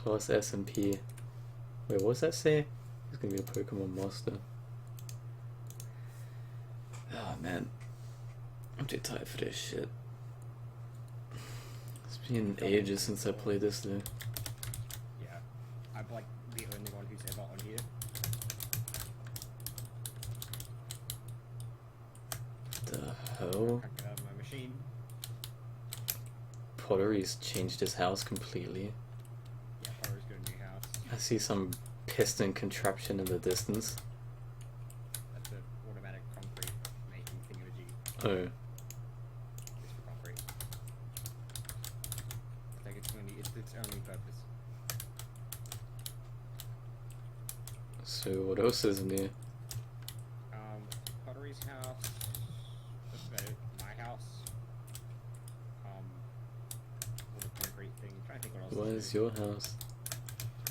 Pass SMP. Wait, what does that say? He's gonna be a Pokemon Master. Oh man, I'm too tired for this shit. It's been ages since I played this though. Yeah, I'm like the only one who's ever on here. The hell? Can't get out of my machine. Pottery's changed his house completely. Yeah, Potter's got a new house. I see some piston contraption in the distance. That's an automatic concrete making thingamajig. Oh. It's for concrete. It's like it's its only purpose. So what else is new? Pottery's house. That's about it. My house. All the concrete thing. I'm trying to think what else. Where's your house?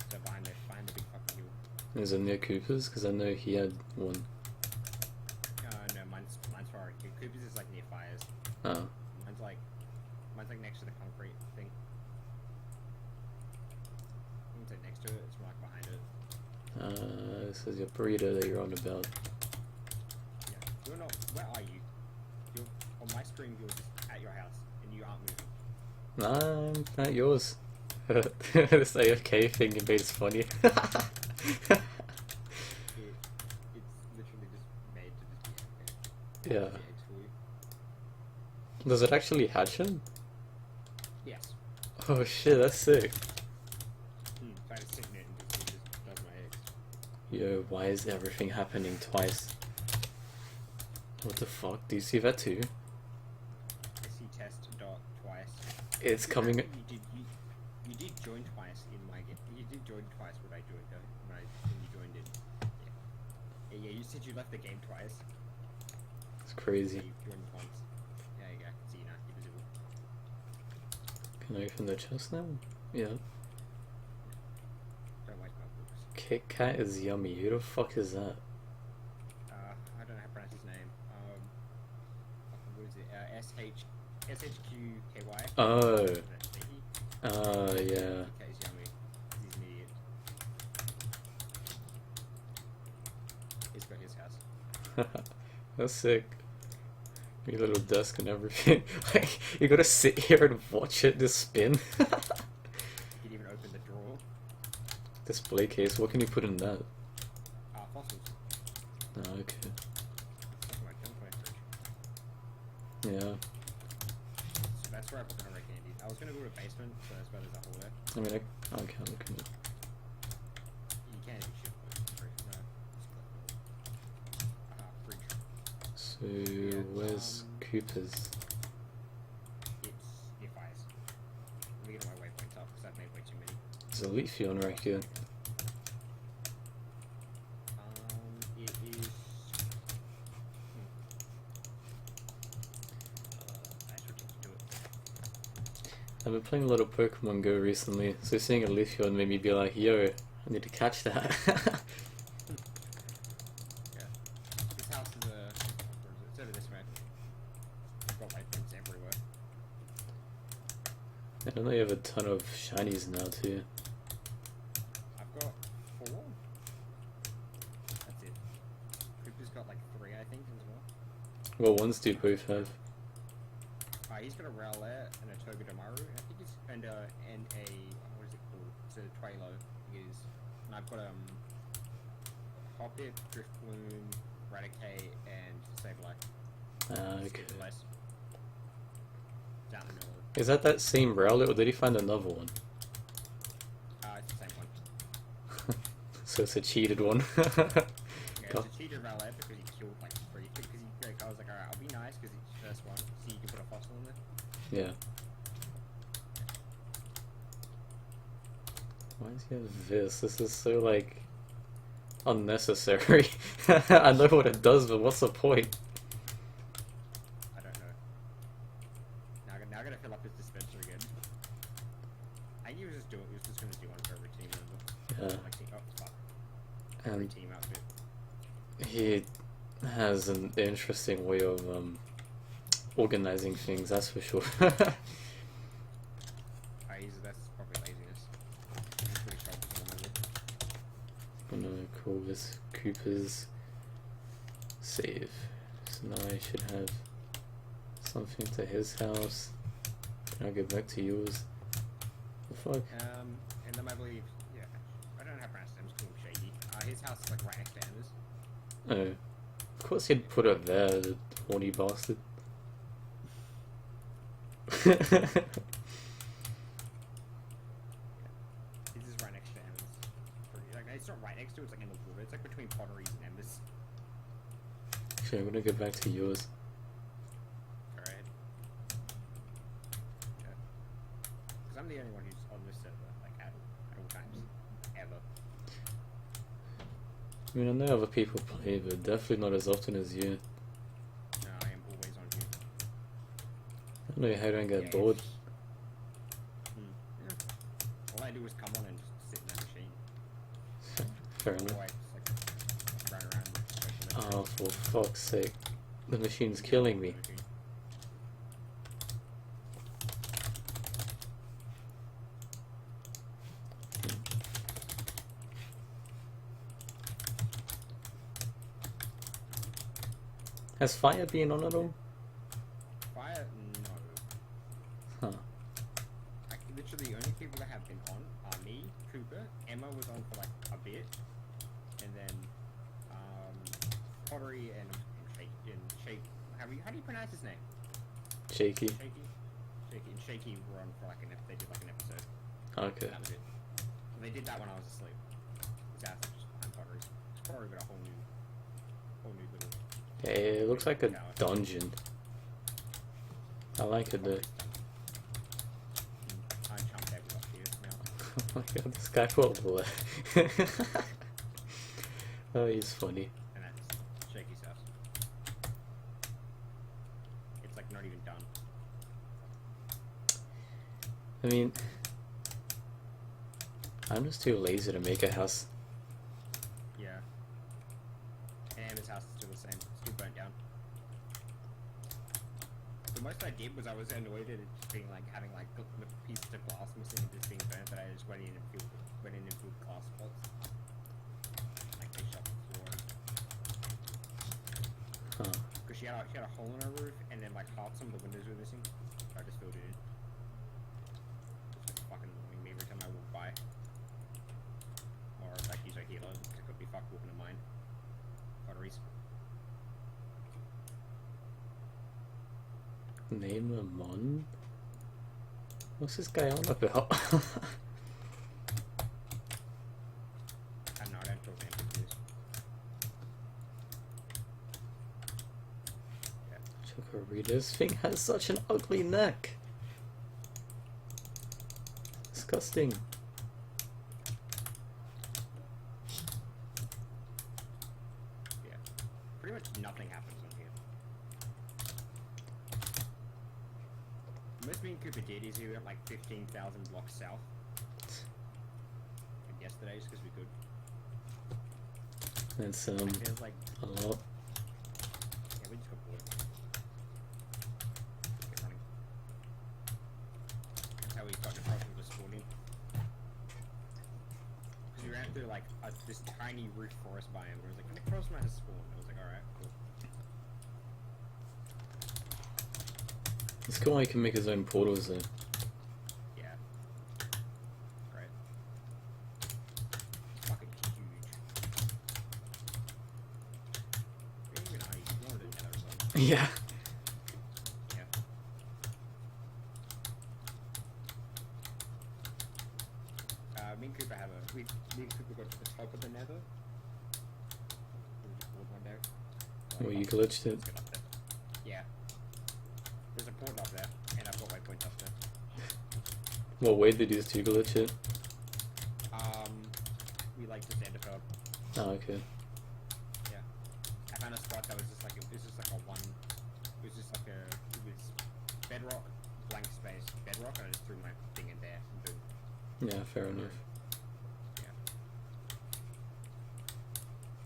So behind the big fucking hill. Is it near Cooper's? Because I know he had one. No, mine's far. Cooper's is like near fires. Oh. Mine's like next to the concrete thing. I wouldn't say next to it. It's more like behind it. This is your burrito that you're on about. Yeah. You're not. Where are you? You're on my stream. You're just at your house and you aren't moving. Nah, I'm at yours. This AFK thing you made is funny. It's literally just made to just be okay. Yeah. Eggs for you. Does it actually hatch him? Yes. Oh shit, that's sick. So I just sit in it and it just does my eggs. Yo, why is everything happening twice? What the fuck? Do you see that too? I see test dot twice. It's coming. You did join twice in my game. You did join twice when I joined when you joined in. Yeah. You said you left the game twice. It's crazy. You joined once. There you go. See now, you're visible. Can I open the chest now? Yeah. Don't waste my books. Kit Kat is yummy. Who the fuck is that? I don't know how to pronounce his name. What is it? SHQKY. Oh. Yeah. He's yummy. He's an idiot. He's got his house. That's sick. Your little desk and everything. Like, you gotta sit here and watch it just spin. You can even open the drawer. Display case, what can you put in that? Fossils. Oh, okay. Something like that for my fridge. Yeah. So that's where I put the hurricane candy. I was gonna go to the basement, so that's why there's a hole there. I mean, I can't look at it. You can't even shit for the fridge. No. Fridge. So, Yeah, where's Cooper's? It's near fires. Let me get my waypoints up because I've made way too many. There's a Leafy on right here. It is. I should just do it. I've been playing a lot of Pokemon Go recently, so seeing a Leafeon made me be like, yo, I need to catch that. Yeah. This house is where is it? It's over this way. I've got waypoints everywhere. I don't know you have a ton of shinies now too. I've got 4. That's it. Cooper's got like 3, I think, as well. What ones do you both have? He's got a Rowlet and a Togedemaru, I think it's, and a, what is it called? It's a Twilo, it is. And I've got, Hoppip, Driftbloom, Raticate, and Sableye. Okay. Less. Down the middle. Is that same Rowlet, or did he find another one? It's the same one. So it's a cheated one. Yeah, it's a cheated Rowlet because he killed like 3. Because I was like, alright, I'll be nice because it's the first one, so you can put a fossil in there. Yeah. Why does he have this? This is so, like, unnecessary. I know what it does, but what's the point? I don't know. Now I gotta fill up his dispenser again. I think he was just gonna do one for every team member. Yeah. Like, oh, fuck. Every And team outfit. he has an interesting way of organizing things, that's for sure. That's probably laziness. He's putting call this? Cooper's save. So now I should have something to his house. Can I go back to yours? The fuck? And then I believe, yeah, I don't know how to pronounce it, I'm just calling him Shady. His house is like right next to Emma's. Oh. Of course he'd put it there, the horny bastard. His is right next to Emma's. Like, it's not right next to it, it's like in the water. It's like between Potteries and Emma's. Actually, I'm gonna go back to yours. Alright. Yeah. Because I'm the only one who's on this server, like, at all times. Ever. I mean, I know other people play, but definitely not as often as you. No, I am always on here. I don't know how I don't get Yeah, bored. Yeah. All I do is come on and just sit in that machine. Fair enough. Otherwise, just, like, run around with special Oh, for fuck's sake. The machine's killing me. Has fire been on at all? Fire? No. Huh. Literally, the only people that have been on are me, Cooper, Emma was on for like a bit, and then Pottery and Shake. How do you pronounce his name? Shaky. Shaky and Shaky were on for like they did like an episode. Okay. That was it. They did that when I was asleep. His ass was just behind Pottery's. Pottery got a whole new little. Yeah, it looks like a dungeon. I like it though. I'm chumped out up here now. Oh my god, this guy put away. Oh, he's funny. And that's Shaky's house. It's like not even done. I mean, I'm just too lazy to make a house. Yeah. And his house is still the same. Still burnt down. The most I did was I was annoyed at it just being like having like pieces of glass missing and just being burnt, but I just went in and filled glass spots. Like they shut the floor. Huh. Because she had a hole in her roof and then like half some of the windows were missing. So I just filled it in. It's just fucking annoying me every time I walk by. Or like use a healer, because it could be fucked walking to mine. Potteries. Name a mon? What's this guy on about? I don't know, I don't talk to NPCs. Yeah. This thing has such an ugly neck. Disgusting. Yeah. Pretty much nothing happens on here. The most me and Cooper did is we went like 15,000 blocks south. And yesterday, just because we could. That's Like, there's like, a lot. yeah, we just got bored. Kept running. That's how we got the problem with spawning. Because we ran through like this tiny roof forest biome where it was like, when the crossman has spawned, I was like, alright, cool. It's cool how he can make his own portals though. Yeah. Great. Fucking huge. Where even are you? You wanted another or something. Yeah. Yeah. Me and Cooper have a... Me and Cooper got to the top of the nether. We were just bored one day. Well, you glitched it. Let's get up there. Yeah. There's a portal up there, and I've got waypoints up there. What way did these two glitch it? We like just ended up. Oh, okay. Yeah. I found a spot that was just like it was just like a one. It was just like it was bedrock, blank space, bedrock, and I just threw my thing in there and boom. Yeah, fair enough. Yeah.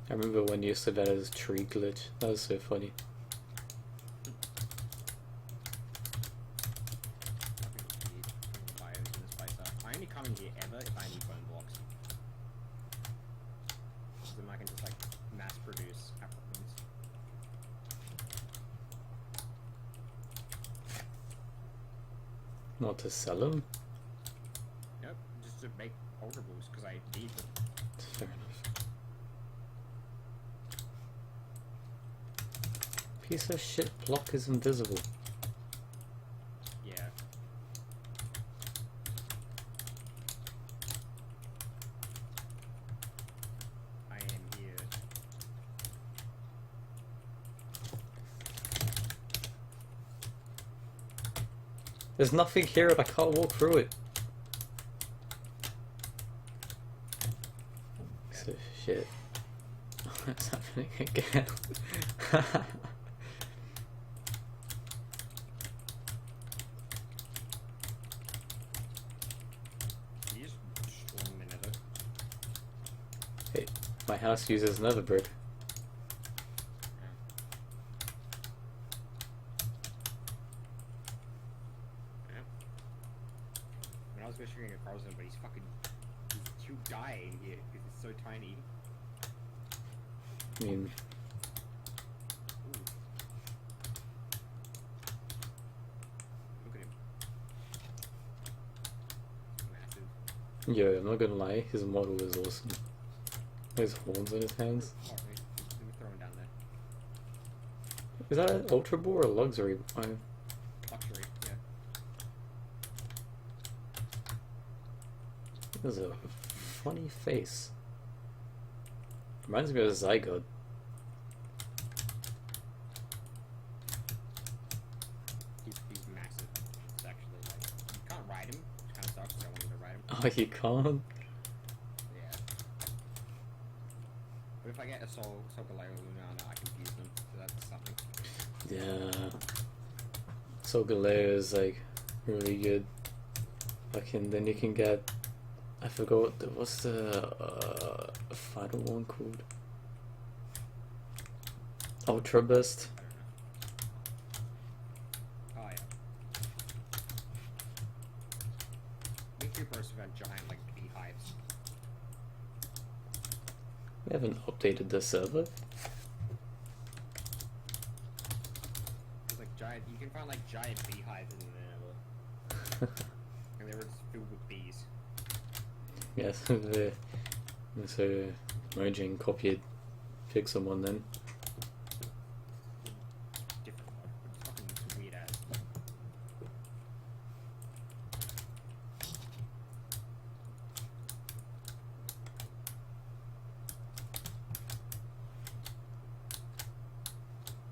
I remember when you said that as tree glitch. That was so funny. Fucking weird biomes in this place. I only come in here ever if I need bone blocks. 'Cause then I Not to sell them? Nope, just to make ultraballs because I need them. Fair enough. Piece of shit block is invisible. Yeah. I am here. There's nothing here and I can't walk through it. Piece of shit. What's happening again? You just destroy the nether. Hey, my house uses nether brick. When I was measuring a frozen, but he'll die in here because it's so tiny. I mean, Ooh. Look at him. Massive. yo, I'm not gonna lie, his model is awesome. His horns on his hands. Oh, wait, let me throw him down there. Is that an Ultra Ball or a Luxury? Luxury, yeah. There's a funny face. Reminds me of a Zygote. He's massive. It's actually like you can't ride him, which kind of sucks. 'Cause I wanted to ride him. Oh, you can't? Yeah. But if I get a Soul Galeo Lunana, I can use them. So that's something. Yeah. Solgaleo is like really good. Then you can get, I forgot what's the final one called? Ultra Burst. I don't know. Oh yeah. Big Creepers have got giant like beehives. We haven't updated the server. There's like giant. You can find like giant beehives in the nether, and they were just filled with bees. Yes, so Mojang copied Pixelmon then. Different one. It's fucking weird ass.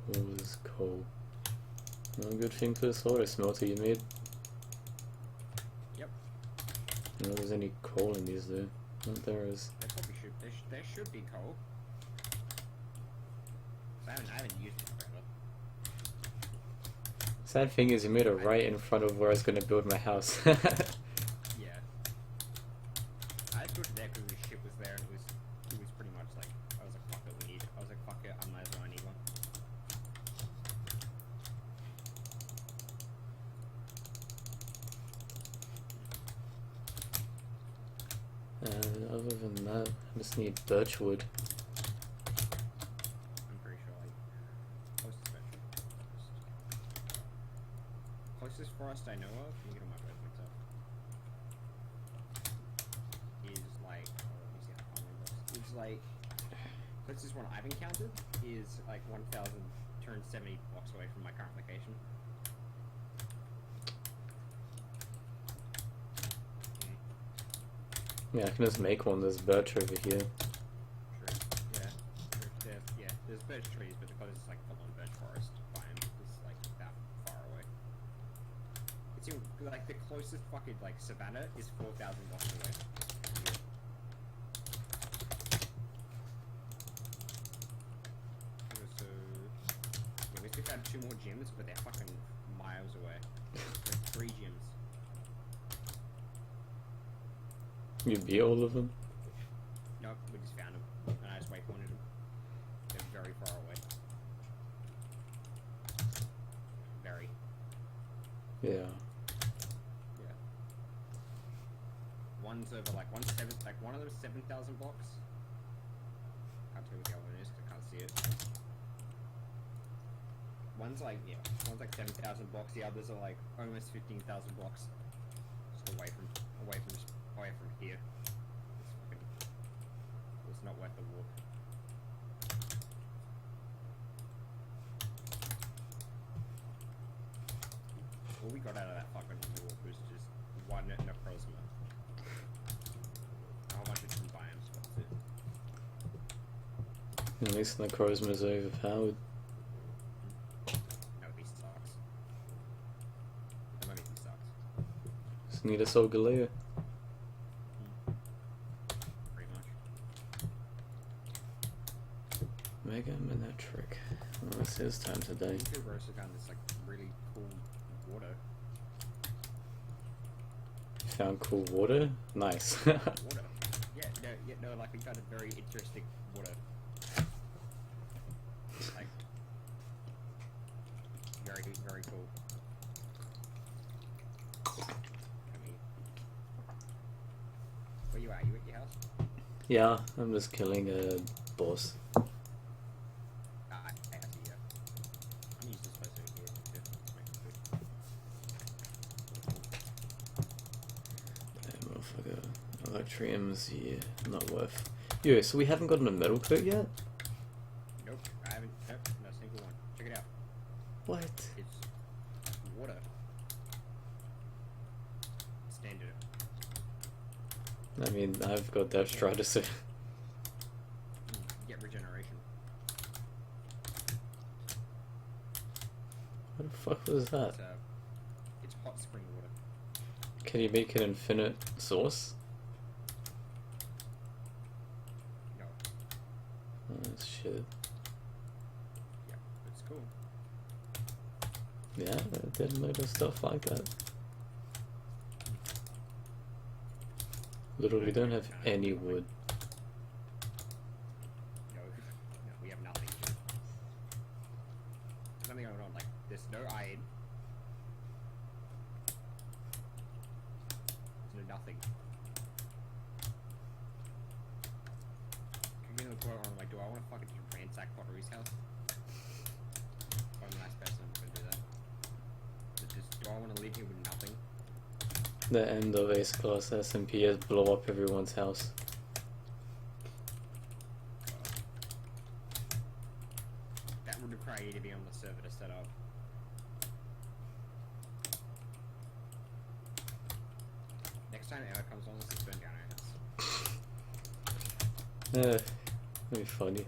What was coal? No good thing for the solar smelter you made. Yep. No, there's any coal in these though. Not there is. There probably should. There should be coal. I haven't used it forever. Sad thing is you made it right in front of where I was going to build my house. Yeah. I just put it there because the ship was there and it was pretty much like, I was like, fuck it, I was like, fuck it, I might as well need one. Other than that, I just need birch wood. I'm pretty sure like, closest forest I know of, let me get on my website up, is like, oh, let me see how far it was. It's like, closest one I've encountered is like 1,270 blocks away from my current location. Yeah, I can just make one. There's birch over here. True. Yeah. There's birch trees, but because it's like full-on birch forest biome, it's like that far away. It's in, like the closest fucking like savanna is 4,000 blocks away. So, yeah, we still found 2 more gyms, but they're fucking miles away. Like 3 gyms. You beat all of them? Nope, we just found them, and I just waypointed them. They're very far away. Very. Yeah. Yeah. One's over like one of them is 7,000 blocks. Can't tell you what the other one is 'cause I can't see it. one's like 7,000 blocks. The others are like almost 15,000 blocks. Just away from here. It's not worth the walk. All we got out of that fucking walk was just one necrozma. A whole bunch of different biomes, but that's it. At least Necrozma's overpowered. No, he sucks. The moment he sucks. Just need a Solgaleo. Pretty much. Mega Minitrick. Oh, it's his time today. These two roasts found this like really cool water. Found cool water? Nice. Water. Yeah, no, like we found a very interesting water. Like, very, very cool. Where you at? You at your house? Yeah, I'm just killing a boss. I see you. I'm using this place over here. Damn, motherfucker. Electrium's, yeah, not worth. Yo, so we haven't gotten a metal coat yet? Nope, I haven't. Nope, not a single one. Check it out. What? It's water. Standard. I mean, I've got Death Strider, so... Get regeneration. What the fuck was that? It's hot spring water. Can you make an infinite source? No. Oh, that's shit. Yeah, it's cool. Yeah, I didn't know there's stuff like that. Literally don't have any wood. No, we have nothing. There's nothing going on. Like, there's no iron. There's no nothing. Can you get to the point where I'm like, do I want to fucking ransack Pottery's house? I'm a nice person, I'm gonna do that. But just, do I want to live here with nothing? The end of Ace Class SMP is blow up everyone's house. That would require you to be on the server to set up. Next time Emma comes on, let's just burn down our house. That'd be funny.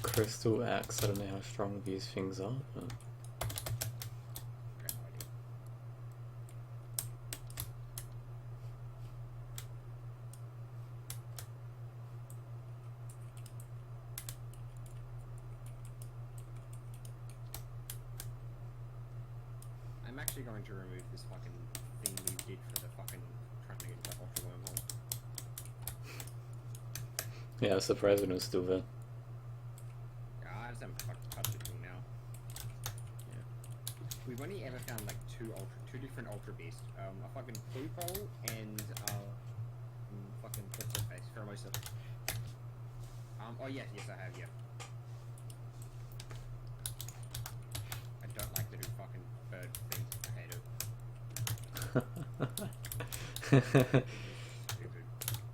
Crystal Axe, I don't know how strong these things are, but... I got no idea. I'm actually going to remove this fucking thing we did for the fucking trying to get into the ultra wormhole. Yeah, I was surprised when it was still there. I just haven't fucking touched it till now. Yeah. We've only ever found like two different ultra beasts. A fucking blue pole and fucking what's her face? Pheromosa. Oh yes, I have, yeah. I don't like the new fucking bird thing. I hate it. Stupid.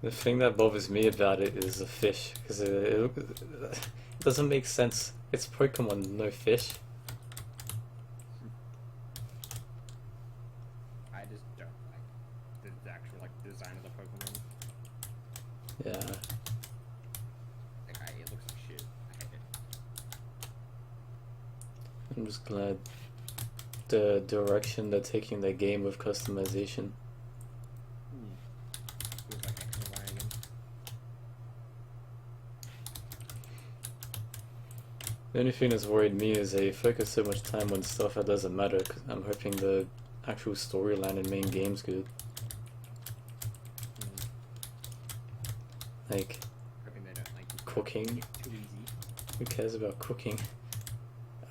The thing that bothers me about it is the fish, because it doesn't make sense. It's Pokemon, no fish. I just don't like the actual like design of the Pokemon. Yeah. Like, it looks like shit. I hate it. I'm just glad the direction they're taking their game with customization. Feels like X and Y again. The only thing that's worried me is they focus so much time on stuff that doesn't matter, 'cause I'm hoping the actual storyline and main game's good. Like, Hoping they don't like cooking. it too easy. Who cares about cooking?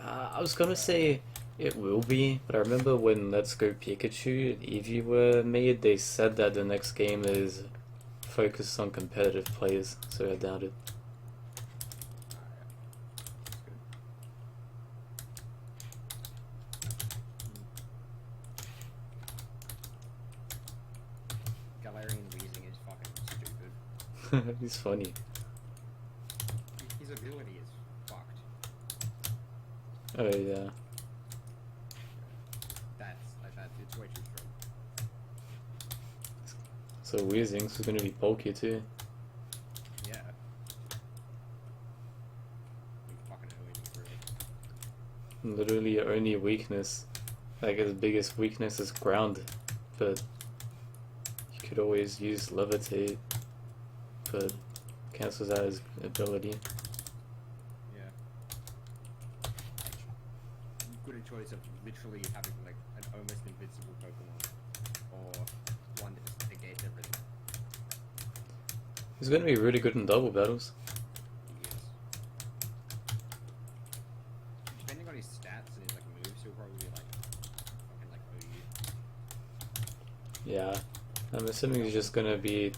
I was gonna say it will be, but I remember when Let's Go Pikachu and Eevee were made, they said that the next game is focus on competitive players, so I doubt it. Galarian Weezing is fucking stupid. He's funny. His ability is fucked. Oh yeah. It's way too strong. So Weezing's is gonna be bulky too. Yeah. You fucking know really. Literally your only weakness, like his biggest weakness is ground, but you could always use levitate, but cancels out his ability. Yeah. Good a choice of literally having like an almost invincible Pokemon, or one that just negates everything. He's gonna be really good in double battles. He is. Depending on his stats and his like moves, he'll probably like fucking like OU. Yeah, I'm assuming he's just gonna be.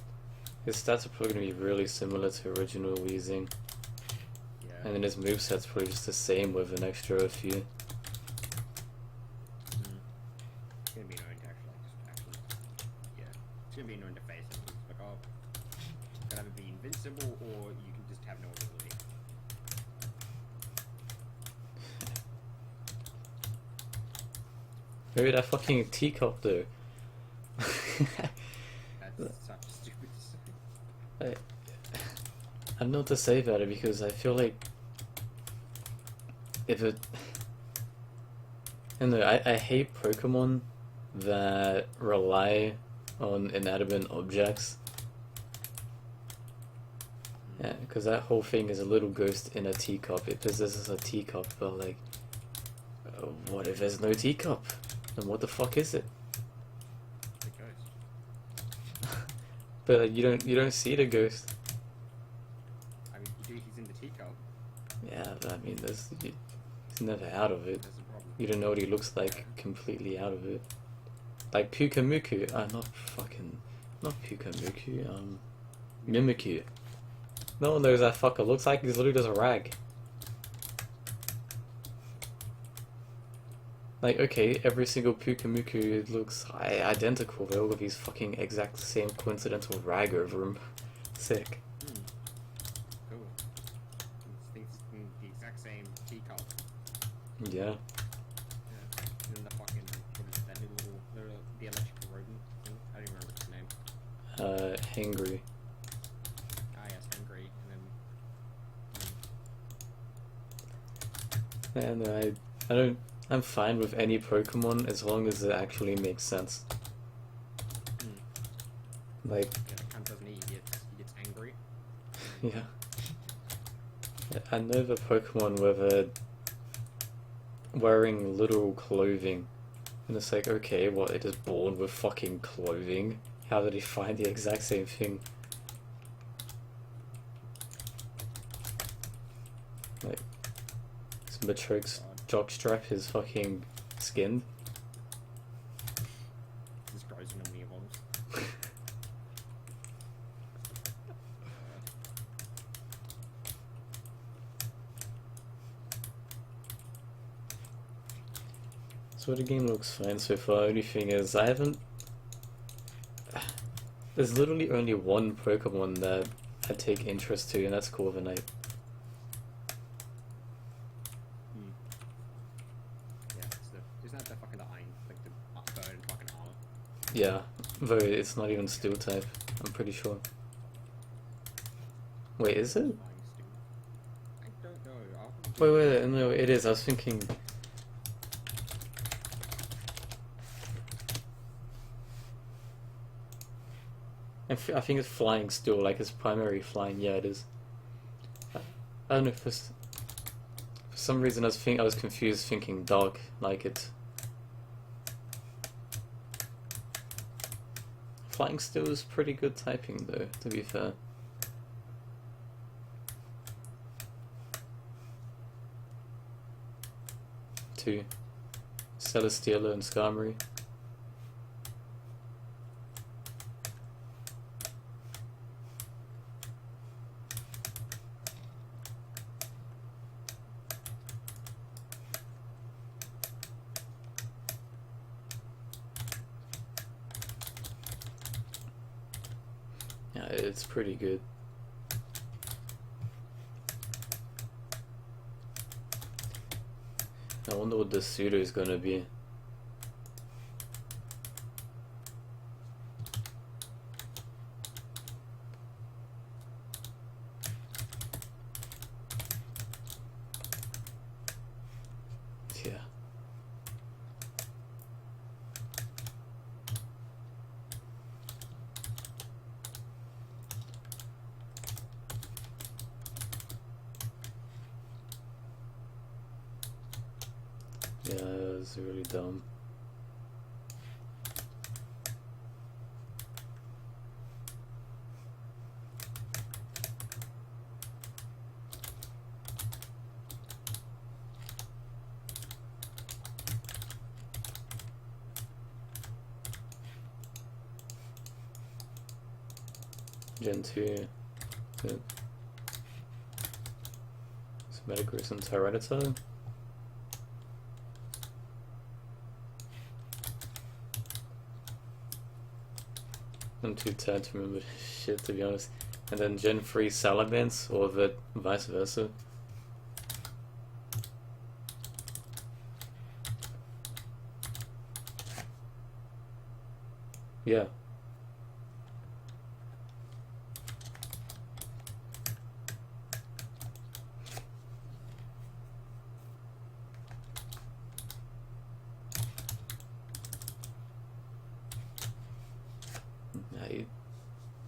His stats are probably gonna be really similar to original Weezing, Yeah. and then his moveset's probably just the same with an extra a few. It's gonna be annoying to actually, yeah. It's gonna be annoying to face him. It's like, oh, you can either be invincible or you can just have no ability. Maybe that fucking teacup though. That's such a stupid decision. I don't know what to say about it because I feel like if it. I don't know, I hate Pokemon that rely on inanimate objects. Yeah, because that whole thing is a little ghost in a teacup. It possesses a teacup, but like, what if there's no teacup? Then what the fuck is it? The ghost. But like, you don't see the ghost. I mean, you do, he's in the teacup. Yeah, but I mean, he's never out of it. That's the problem. You don't know what he looks like completely out of it. Like Pukamuku, not Pukamuku, Mimikyu. No one knows that fucker looks like. He's literally just a rag. Like, okay, every single Pukamuku looks identical, but all of these fucking exact same coincidental rag over him. Sick. Cool. It's the exact same teacup. Yeah. Yeah. And then the fucking, what is it, that little, the electrical rodent thing? I don't even remember its name. Hangry. Ah, yes, Angry, and then... Yeah, no, I don't. I'm fine with any Pokemon as long as it actually makes sense. Like, Yeah, the cunt doesn't eat, he gets angry. yeah. I know the Pokemon with wearing literal clothing, and it's like, okay, well, it is born with fucking clothing. How did he find the exact same thing? Like, Matroke's jockstrap is fucking skinned. This grows when he evolves. So the game looks fine so far. Only thing is, I haven't. There's literally only one Pokemon that I take interest to, and that's Corviknight. Yeah, isn't that the fucking iron, like the bird fucking armor? Yeah, though it's not even Steel type. I'm pretty sure. Wait, is it? Flying steel. I don't know. Wait, no, it is. I was thinking. I think it's flying still, like it's primary flying. Yeah, it is. I don't know, for some reason I was confused thinking dark, like it. Flying still is pretty good typing though, to be fair. Two. Celesteela and Skarmory. It's pretty good. I wonder what the pseudo is gonna be. Yeah. Yeah, it was really dumb. Gen 2. Metagross and Tyranitar. I'm too tired to remember shit, to be honest. And then Gen 3 Salamence, or vice versa. Yeah.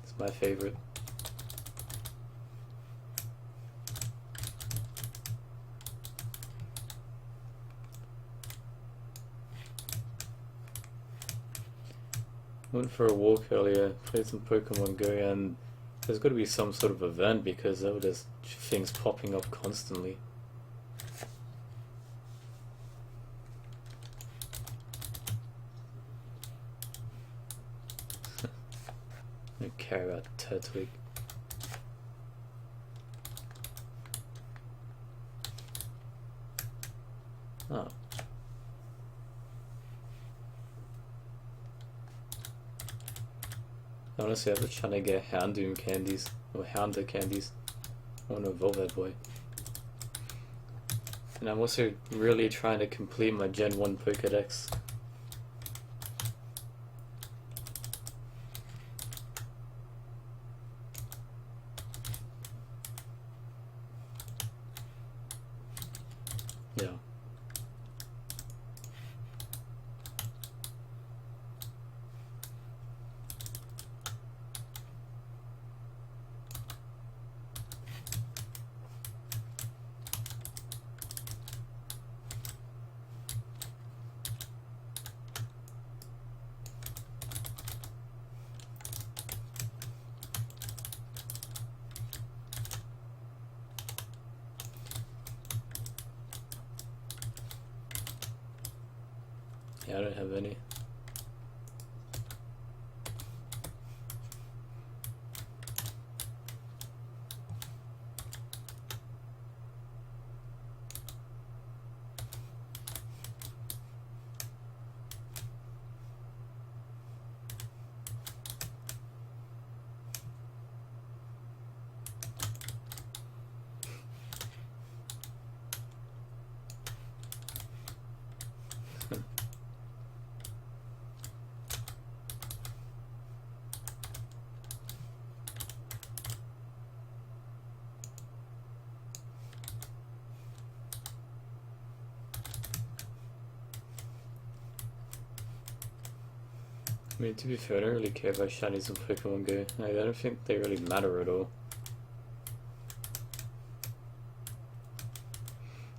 It's my favorite. Went for a walk earlier, played some Pokemon Go, and there's got to be some sort of event because there were just things popping up constantly. I don't care about Turtwig. Oh. Honestly, I was trying to get Houndoom candies, or Hounda candies. I want to evolve that boy. And I'm also really trying to complete my Gen 1 Pokedex. Yeah. Yeah, I don't have any. I mean, to be fair, I don't really care about shinies in Pokemon Go. I don't think they really matter at all.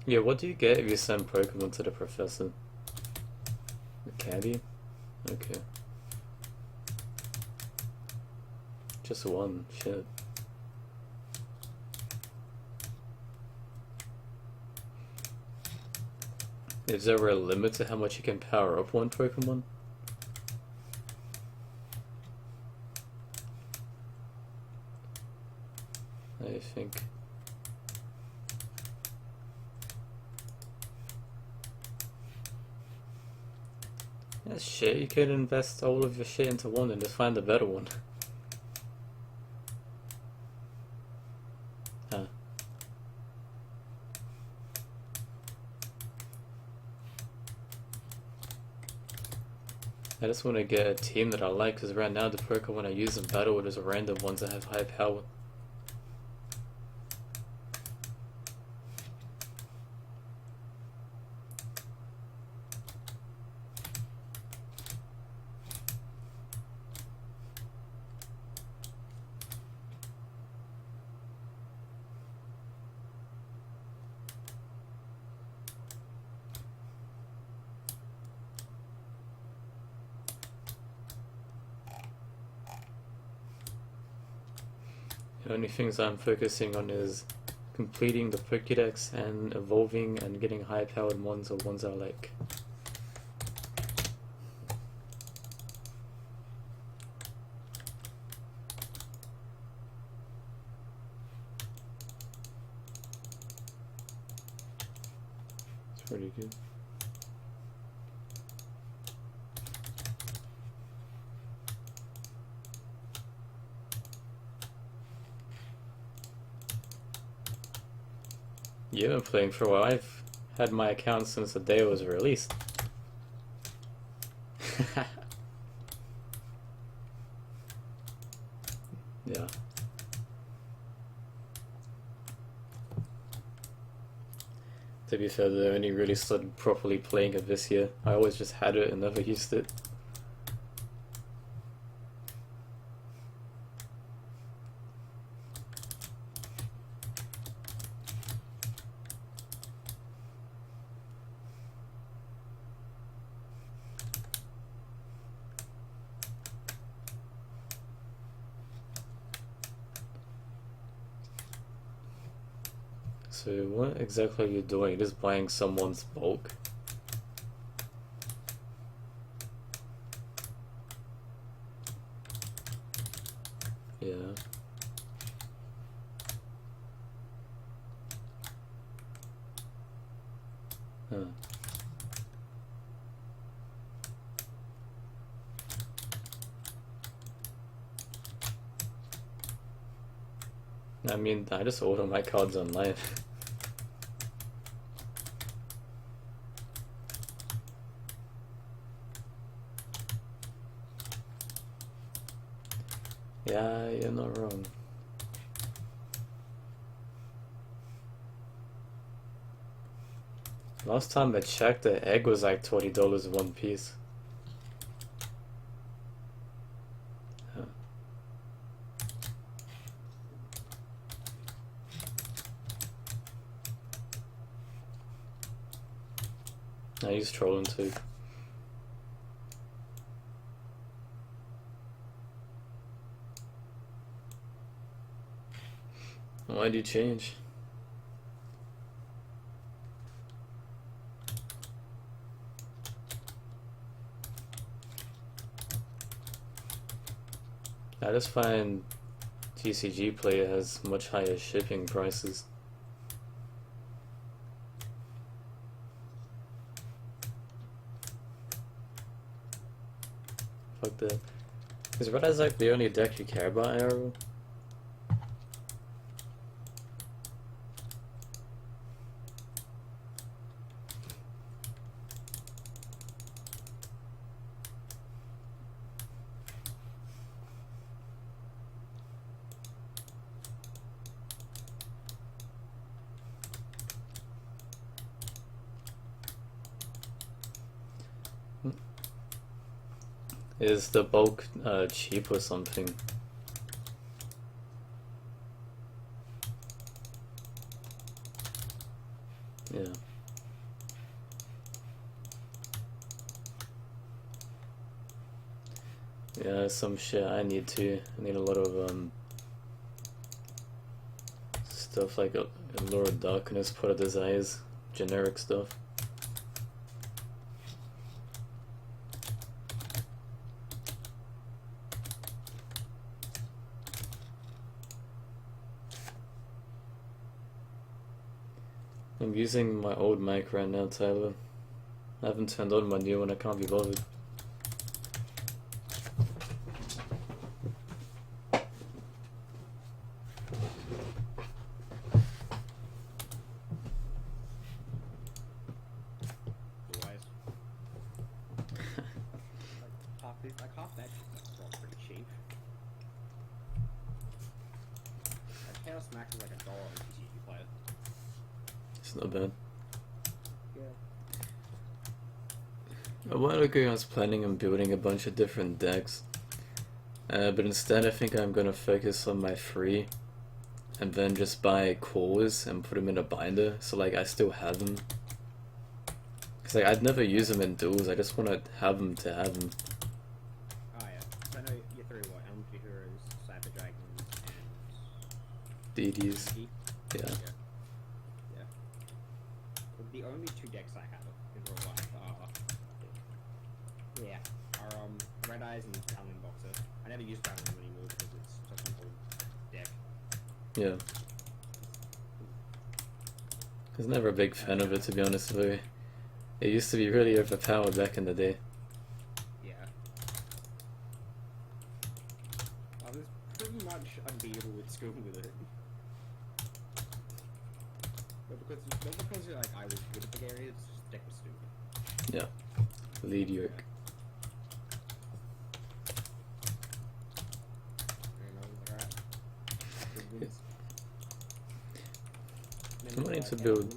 Yeah, what do you get if you send Pokemon to the professor? A candy? Okay. Just one, shit. Is there a limit to how much you can power up one Pokemon? I think. Yeah, shit, you could invest all of your shit into one and just find a better one. I just want to get a team that I like, because right now the Pokemon I use in battle are just random ones that have high power. The only things I'm focusing on is completing the Pokédex and evolving and getting high powered ones or ones I like. It's pretty good. You've been playing for a while. I've had my account since the day it was released. Yeah. To be fair, I only really started properly playing it this year. I always just had it and never used it. So what exactly are you doing? You're just buying someone's bulk? Yeah. Huh. I mean, I just order my cards online. Yeah, you're not wrong. Last time I checked, the egg was like $20 one piece. Huh. I use trolling too. Why'd you change? I just find TCG Play has much higher shipping prices. Fuck that. Is Red Eyes like the only deck you care about, Arrow? Is the bulk cheap or something? Yeah. Yeah, some shit I need to. I need a lot of stuff like Allure of Darkness, Pot of Desires, generic stuff. I'm using my old mic right now, Tyler. I haven't turned on my new one, I can't be bothered. half that shit's like pretty cheap. Like Chaos Max is like $1 if you play it. It's not bad. Yeah. A while ago I was planning on building a bunch of different decks, but instead I think I'm gonna focus on my 3 and then just buy cores and put them in a binder, so like I still have them. Cause like I'd never use them in duels, I just wanna have them to have them. Oh yeah. So I know your 3 what? Elementary Heroes, Cyber Dragons, and... DDs. DD? Yeah. Yeah. Well, the only 2 decks I have in real life are... Yeah. Are, Red Eyes and Talon Boxer. I never use Talon anymore because it's such an old deck. Yeah. I was never a big fan of it, to be honest with you. It used to be really overpowered back in the day. Yeah. I was pretty much unbeatable with school with it. Not because like I was good at the area, it's just the deck was stupid. Yeah. Lead yoke. I wanted to build.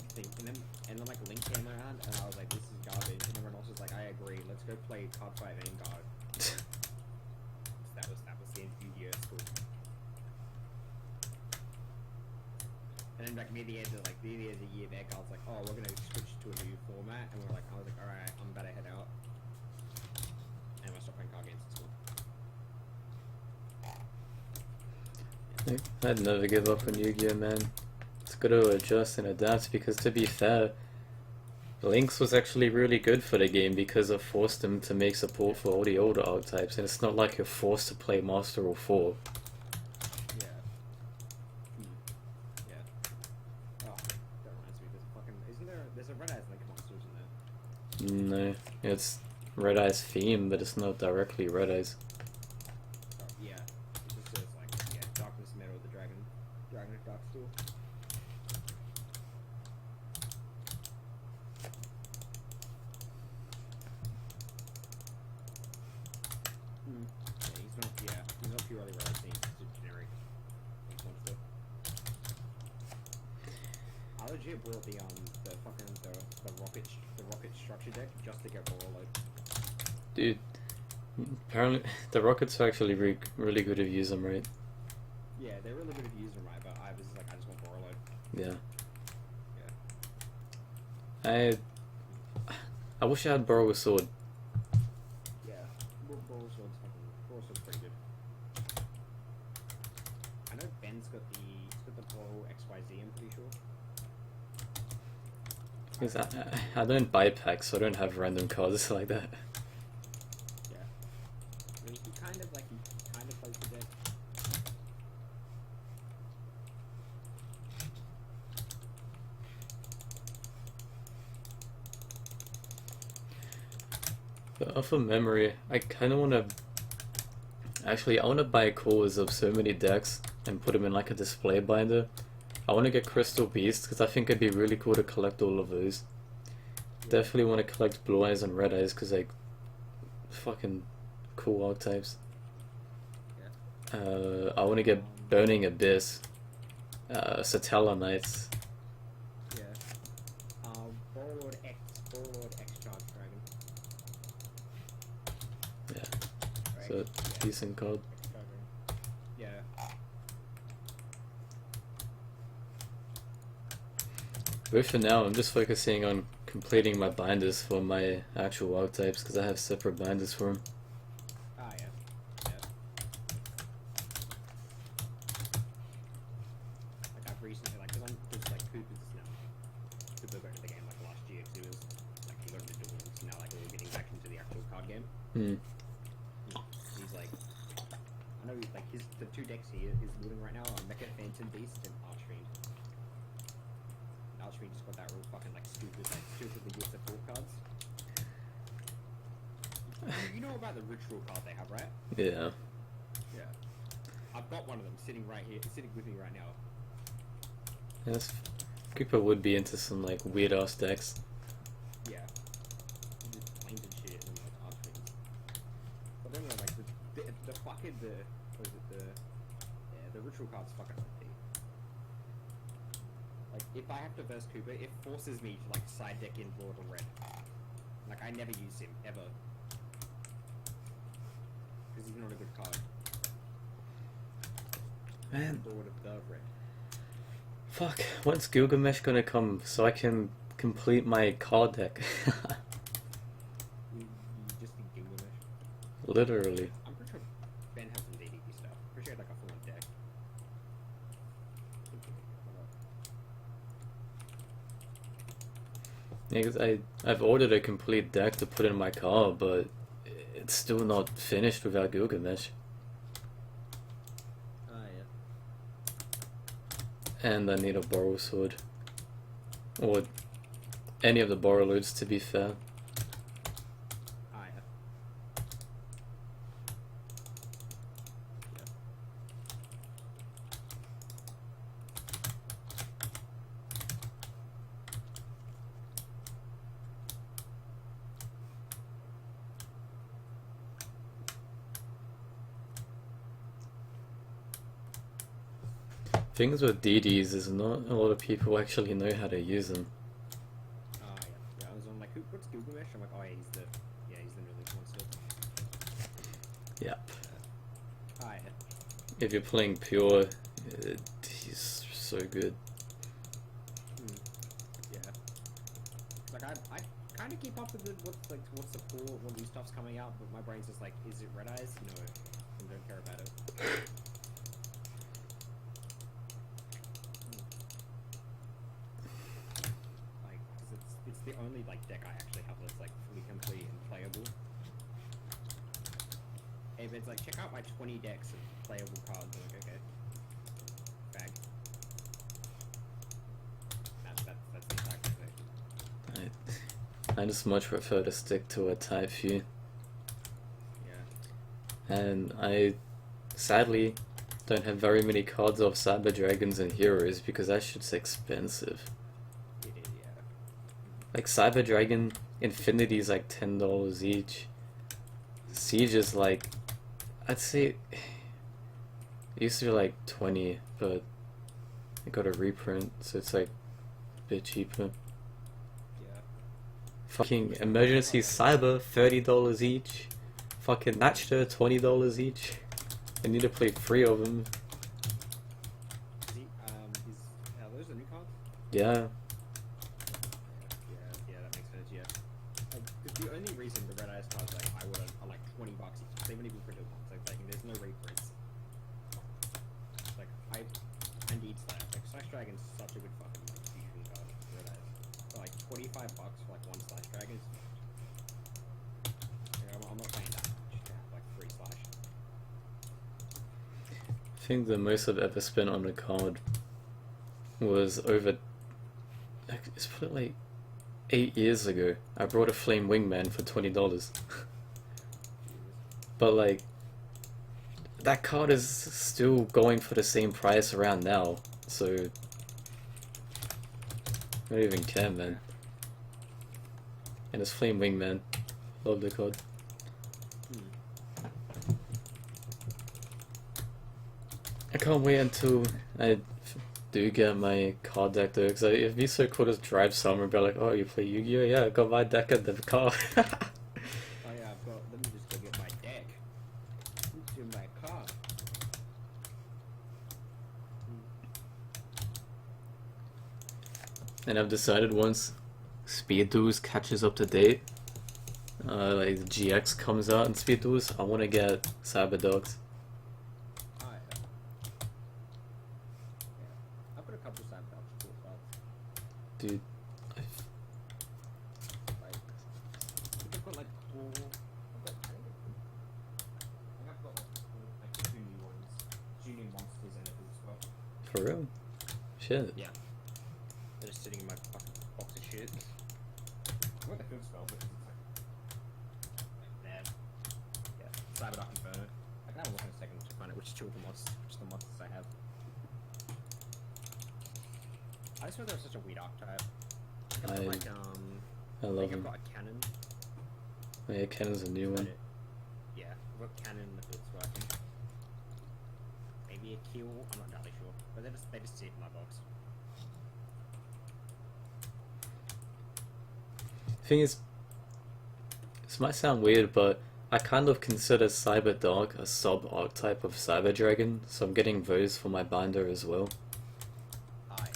And then like Link came around, and I was like, "This is garbage." And everyone else was like, "I agree. Let's go play Cardfight Vanguard." that was the enthusiast year at school. And then like near the end of the year back, I was like, "Oh, we're gonna switch to a new format," and I was like, "All right, I'm about to head out." And I stopped playing card games at school. I'd never give up on Yu-Gi-Oh, man. It's got to adjust and adapt, because to be fair, Lynx was actually really good for the game because it forced them to make support for all the older archetypes, and it's not like you're forced to play Master or 4. Yeah. Yeah. Oh, that reminds me. There's a Red Eyes Link monster, isn't there? No, it's Red Eye's theme, but it's not directly Red Eyes. Oh, yeah. It just says like, yeah, Darkness Metal, the Dragon of Dark Steel. Yeah, he's not purely Red Eyes, he's just generic Link monster. I legit bought the rocket structure deck just to get Borolo. Dude, apparently the rockets are actually really good if you use them right. Yeah, they're really good if you use them right, but I was like, I just want Borolo. Yeah. Yeah. I wish I had Borrow a sword. Yeah. Borolo's pretty good. I know Ben's got the Borolo XYZ, I'm pretty sure. Because I don't buy packs, so I don't have random cards like that. Yeah. I mean, he kind of plays the deck. But off of memory, I kind of want to... Actually, I want to buy cores of so many decks and put them in like a display binder. I want to get Crystal Beast because I think it'd be really cool to collect all of those. Yeah. Definitely want to collect Blue Eyes and Red Eyes because like fucking cool archetypes. Yeah. I want to get Burning Abyss, Satella Knights. Yeah. Warlord X Charge Dragon. Yeah, Right? so Yeah. decent card. X Charge Dragon. Yeah. But for now, I'm just focusing on completing my binders for my actual archetypes because I have separate binders for them. Ah, yeah. Yeah. Like, I've recently, like, because Cooper's now. Cooper got into the game, like, last year, because he was, like, he got into duels, and now, like, we're getting back into the actual card game. Hmm. He's, like, I know, like, the 2 decks he's building right now are Mecha Phantom Beast and Archfiend. Archfiend just got that real fucking, like, stupidly good support cards. You know about the ritual card they have, right? Yeah. Yeah. I've got one of them sitting with me right now. Yes. Cooper would be into some like weird ass decks. Yeah. Just planes and shit and like Archfiends. But the fucking what is it, the ritual card's fucking OP. Like if I have to verse Cooper, it forces me to like side deck in Lord of Red. Like I never use him ever because he's not a good card. Man, Lord of the Red. fuck. When's Gilgamesh gonna come so I can complete my card deck? You just need Gilgamesh. Literally. I'm pretty sure Ben has some DDP stuff. Pretty sure he had like a full-on deck. Yeah, 'cause I've ordered a complete deck to put in my car, but it's still not finished without Gilgamesh. Yeah. And I need a Borrow Sword. Or any of the Borrowlords, to be fair. Yeah. Things with DDs is not a lot of people actually know how to use them. Yeah. I was on like, what's Gilgamesh? I'm like, oh yeah, he's the newly monster. Yep. Yeah. If you're playing pure, he's so good. Yeah. Like I kind of keep up with what's the cool when new stuff's coming out, but my brain's just like, is it Red Eyes? No, I don't care about it. Like, 'cause it's the only like deck I actually have that's like fully complete and playable. If it's like, check out my 20 decks of playable cards, I'm like, okay, bag. That's the entire conversation. I just much prefer to stick to a type few. Yeah. And I sadly don't have very many cards of Cyber Dragons and Heroes because that shit's expensive. It is, yeah. Like Cyber Dragon Infinity is like $10 each. Siege is like, I'd say it used to be like 20, but it got a reprint, so it's like a bit cheaper. Yeah. Fucking Emergency Cyber, $30 each. Fucking Natchter, $20 each. I need to play 3 of them. Are those the new cards? Yeah. Yeah, that makes sense, yeah. Like, the only reason the Red Eyes cards like I would are like $20 each. They wouldn't even printed ones. Like there's no reprints. Like I need Slash. Like Slash Dragon's such a good fucking fusion card. Red Eyes. For like $25 for like one Slash Dragon. I'm not paying that much to have like 3 Slash. I think the most I've ever spent on a card was over. It's probably like 8 years ago. I brought a Flame Wingman for $20. But like, that card is still going for the same price around now, so I don't even care, man. And it's Flame Wingman. Love the card. I can't wait until I do get my card deck though, because it'd be so cool to drive somewhere and be like, oh, you play Yu-Gi-Oh? Yeah, I got my deck at the car. Oh yeah, let me just go get my deck. In my car. And I've decided once Speed Duels catches up to date, like the GX comes out in Speed Duels, I want to get Cyber Dogs. Oh yeah. I've got a couple side dogs too as well. Dude, Like, I've got like four. I've got like 2 new ones. 2 new monsters in it as well. for real? Shit. Yeah. They're just sitting in my fucking box of shit. I want the field spell because it's like there. Yeah. Cyberdark Inferno. I can have a look in a second to find out which 2 of the monsters, which the monsters I have. I just thought they were such a weird archetype. I've got like I love I've him. got a cannon. Oh, yeah, Cannon's a new one. Yeah. I've got cannon in the pits working. Maybe a kill, I'm not entirely sure. But they just sit in my box. Thing is, this might sound weird, but I kind of consider Cyber Dark a sub-archetype of Cyber Dragon, so I'm getting those for my binder as well. Ah, yeah.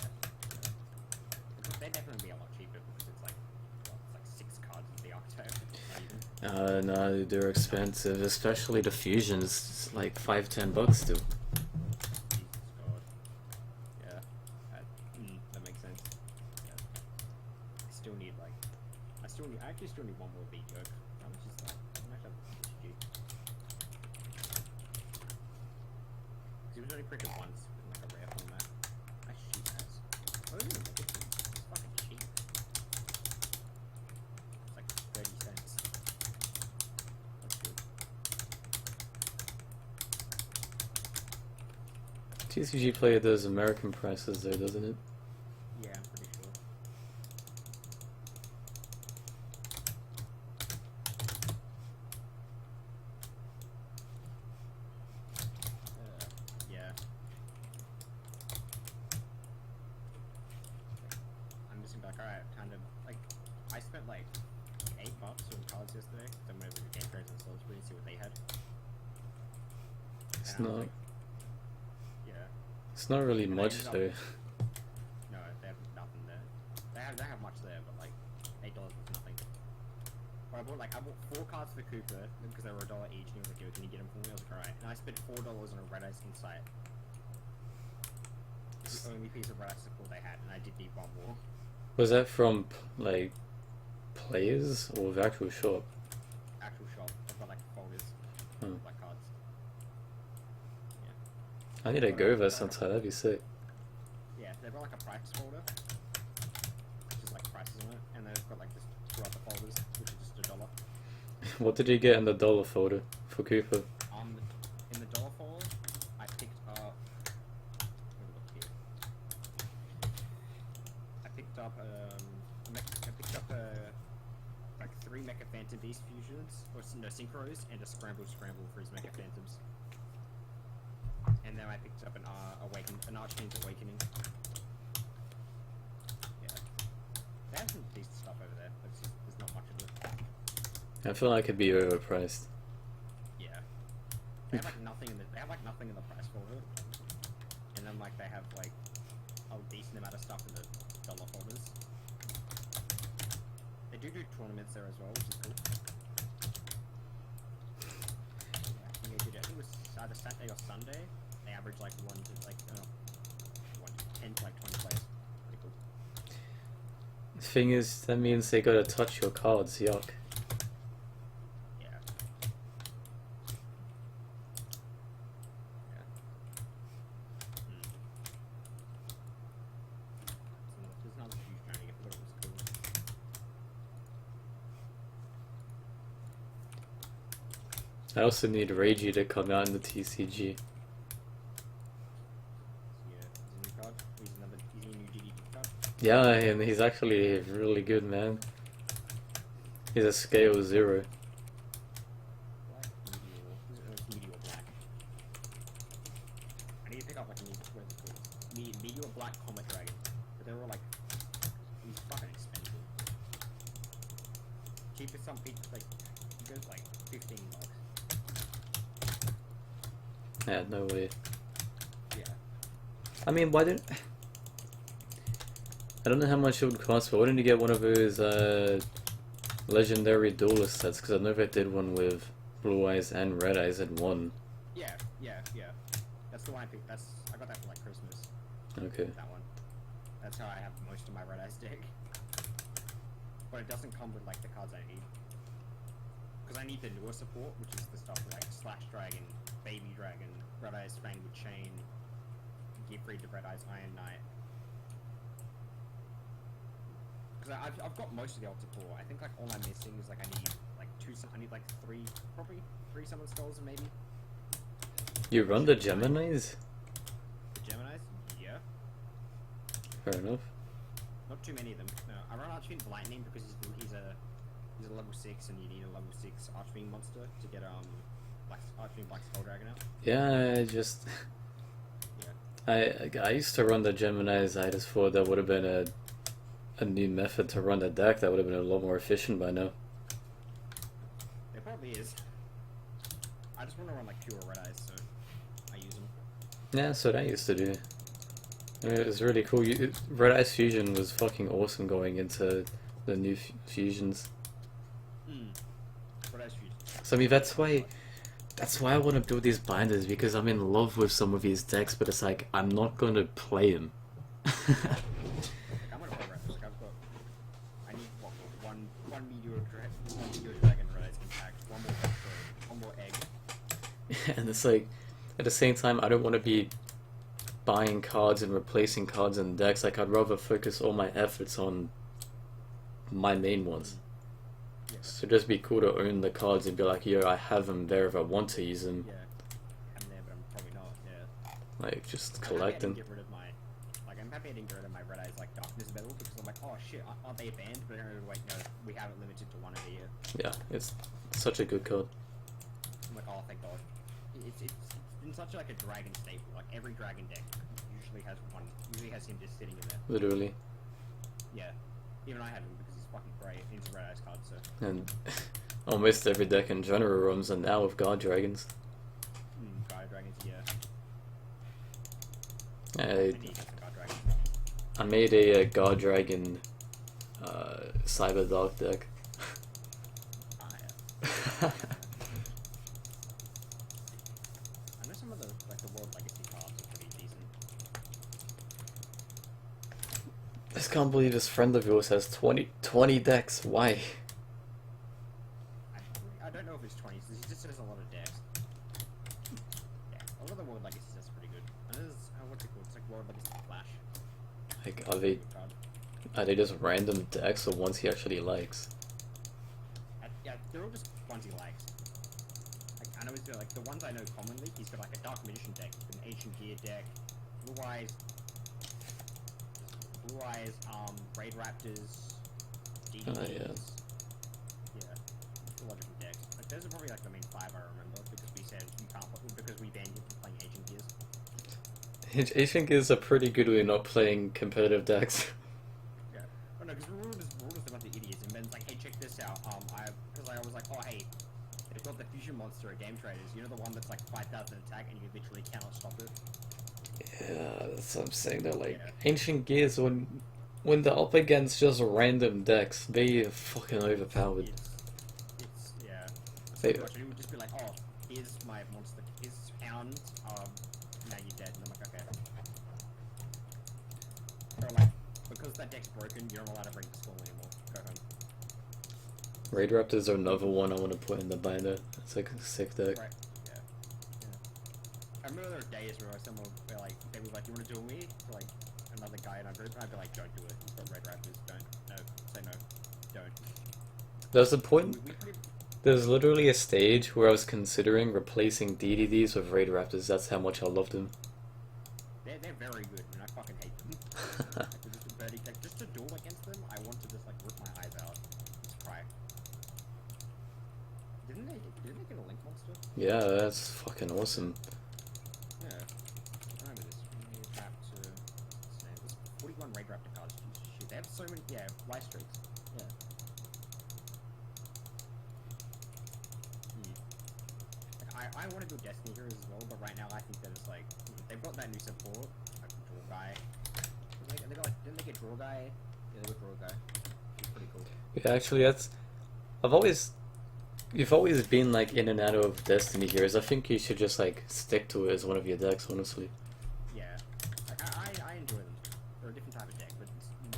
They'd definitely be a lot cheaper because it's like, well, it's like 6 cards of the archetype. Not even. No, they're expensive, especially the fusions. It's like $5-10 still. Jesus God. Yeah. That makes sense. Yeah. I actually still need one more beat yoke. Which is like, I might have to do. Because he was only printed once with like a rare format. That's cheap ass. Oh, isn't it? It's fucking cheap. It's like 30 cents. That's good. TCG Player does American prices though, doesn't it? Yeah, I'm pretty sure. Yeah. I'm just gonna be like, alright, time to, like, I spent like $8 on cards yesterday, so I'm gonna go to Game Fairs and Salisbury and see what they had. It's And I was not. like, yeah. It's not really And I much ended up- though. No, they have nothing there. They have much there, but like $8 was nothing. But I bought 4 cards for Cooper because they were $1 each, and he was like, "Yo, can you get them for me?" I was like, "Alright." And I spent $4 on a Red Ice Insight. It's the only piece of Red Ice support they had, and I did need one more. Was that from like players or the actual shop? Actual shop. I've got like folders Hmm. of like cards. I need to go there sometime, that'd be sick. Yeah, they've got like a price folder, which is like prices on it, and they've got like this 2 other folders, which is just $1. What did you get in the dollar folder for Cooper? In the dollar folder, I picked up. Let me look here. I picked up like 3 Mecha Phantom Beast fusions, or no synchros, and a scramble for his Mecha Phantoms. And then I picked up an Archfiend's Awakening. Yeah. They have some decent stuff over there, but there's not much of it. I feel like it'd be overpriced. Yeah. They have like nothing in the price folder. And then like they have like a decent amount of stuff in the dollar folders. They do tournaments there as well, which is cool. Yeah, I think it was either Saturday or Sunday. They average like 10 to like 20 players. Pretty cool. The thing is, that means they gotta touch your cards, yuck. Yeah. Yeah. There's another huge trying to get, but it was cool. I also need Reiji to come out in the TCG. He's a new GDP card. Yeah, and he's actually really good, man. He's a scale 0. Black Meteor Black. I need to pick up like a new Meteor Black Comet Dragon. But they're all like, he's fucking expensive. Cheapest some people like, he goes like $15. Yeah, no way. Yeah. I mean, why didn't... I don't know how much it would cost, but why didn't you get one of those legendary duelist sets? Because I know they did one with Blue Eyes and Red Eyes in one. Yeah. That's the one I picked. I got that for like Christmas. Okay. That one. That's how I have most of my Red Eyes deck. But it doesn't come with like the cards I need. Because I need the newer support, which is the stuff like Slash Dragon, Baby Dragon, Red Eyes Fang with Chain, Give Free to Red Eyes Iron Knight. Because I've got most of the old support. I think like all I'm missing is like I need like 3, probably 3 Summon Skulls maybe. You run the Geminis? The Geminis? Yeah. Fair enough. Not too many of them. No, I run Archfiend Lightning because he's a level 6 and you need a level 6 Archfiend monster to get Black Skull Dragon out? Yeah, I just I used to run the Gemini's. I just thought that would have been a new method to run the deck that would have been a lot more efficient by now. There probably is. I just want to run like pure red eyes, so I use them. Yeah, that's what I used to do. I mean, it was really cool. Red Eyes Fusion was fucking awesome going into the new fusions. Red eyes fusion. So I mean, that's why I want to build these binders, because I'm in love with some of these decks, but it's like I'm not going to play them. Like, I'm gonna play Raptors. Like I need one meteor dragon red eyes impact, one more egg. And it's like, at the same time, I don't want to be buying cards and replacing cards in decks. Like, I'd rather focus all my efforts on my main ones. Yeah. So just be cool to own the cards and be like, yo, I have them there if I want to use them. Yeah. I'm there, but I'm probably not. Yeah. Like, just collect them. I'm happy I didn't get rid of my red eyes like darkness metal, because I'm like, oh shit, aren't they banned? But wait, no, we have it limited to one a year. Yeah, it's such a good card. I'm like, oh thank god. It's been such like a dragon staple. Like every dragon deck usually has him just sitting in there. Literally. Yeah. Even I have him because he's fucking great. He's a red eyes card, so. And almost every deck in general runs are now with guard dragons. Guard dragons, yeah. I need some guard dragons. I made a guard dragon cyber dark deck. Ah, yeah. I know some of the World Legacy cards are pretty decent. I just can't believe this friend of yours has 20 decks. Why? I don't know if it's 20, he just has a lot of decks. Yeah, a lot of the World Legacy is pretty good. And there's, what's it called? It's like World Legacy Flash. Like, Good card. are they just random decks or ones he actually likes? Yeah, they're all just ones he likes. Like, I know he's got, like, the ones I know commonly, he's got like a Dark Magician deck, an Ancient Gear deck, Blue Eyes, Raid Raptors, DDs. Oh, yeah. Yeah, a lot of different decks. Like, those are probably like the main 5 I remember, because we said you can't because we banned you from playing Ancient Gears. Ancient Gears are pretty good when you're not playing competitive decks. Yeah. Oh no, because we're all just a bunch of idiots, and Ben's like, hey, check this out. Because I was like, oh hey, they've got the Fusion Monster at Game Traders. You know the one that's like 5,000 attack, and you literally cannot stop it. Yeah, that's what I'm saying. They're like, Yeah. Ancient Gears, when they're up against just random decks, they are fucking overpowered. It's yeah. They- So much, and he would just be like, oh, here's my monster, here's Hound, now you're dead, and I'm like, okay. So like, because that deck's broken, you're not allowed to bring the skull anymore. Go home. Raid Raptors are another one I want to put in the binder. It's like a sick deck. Right. Yeah. I remember there were days where someone would be like, they were like, you want to duel me? For like another guy in our group, and I'd be like, don't do it. He's got Red Raptors. Don't. No. Say no. Don't. There's a point. We pretty, There's literally a stage where I was considering replacing DDDs with Raid Raptors. That's how much I loved them. they're very good, and I fucking hate them. Like, just a birdie deck, just to duel against them, I want to just like rip my eyes out. Just cry. Didn't they get a Link Monster? Yeah, that's fucking awesome. Yeah. I remember this. Raid Raptor. There's 41 Raid Raptor cards. Shit, they have so many. Yeah, life streaks. Yeah. Like, I want to do Destiny Heroes as well, but right now I think that it's like they've got that new support, like Draw Guy. Didn't they get Draw Guy? Yeah, they got Draw Guy. It's pretty cool. Yeah, actually, you've always been like in and out of Destiny Heroes. I think you should just like stick to it as one of your decks, honestly. Yeah, like I enjoy them. They're a different type of deck, but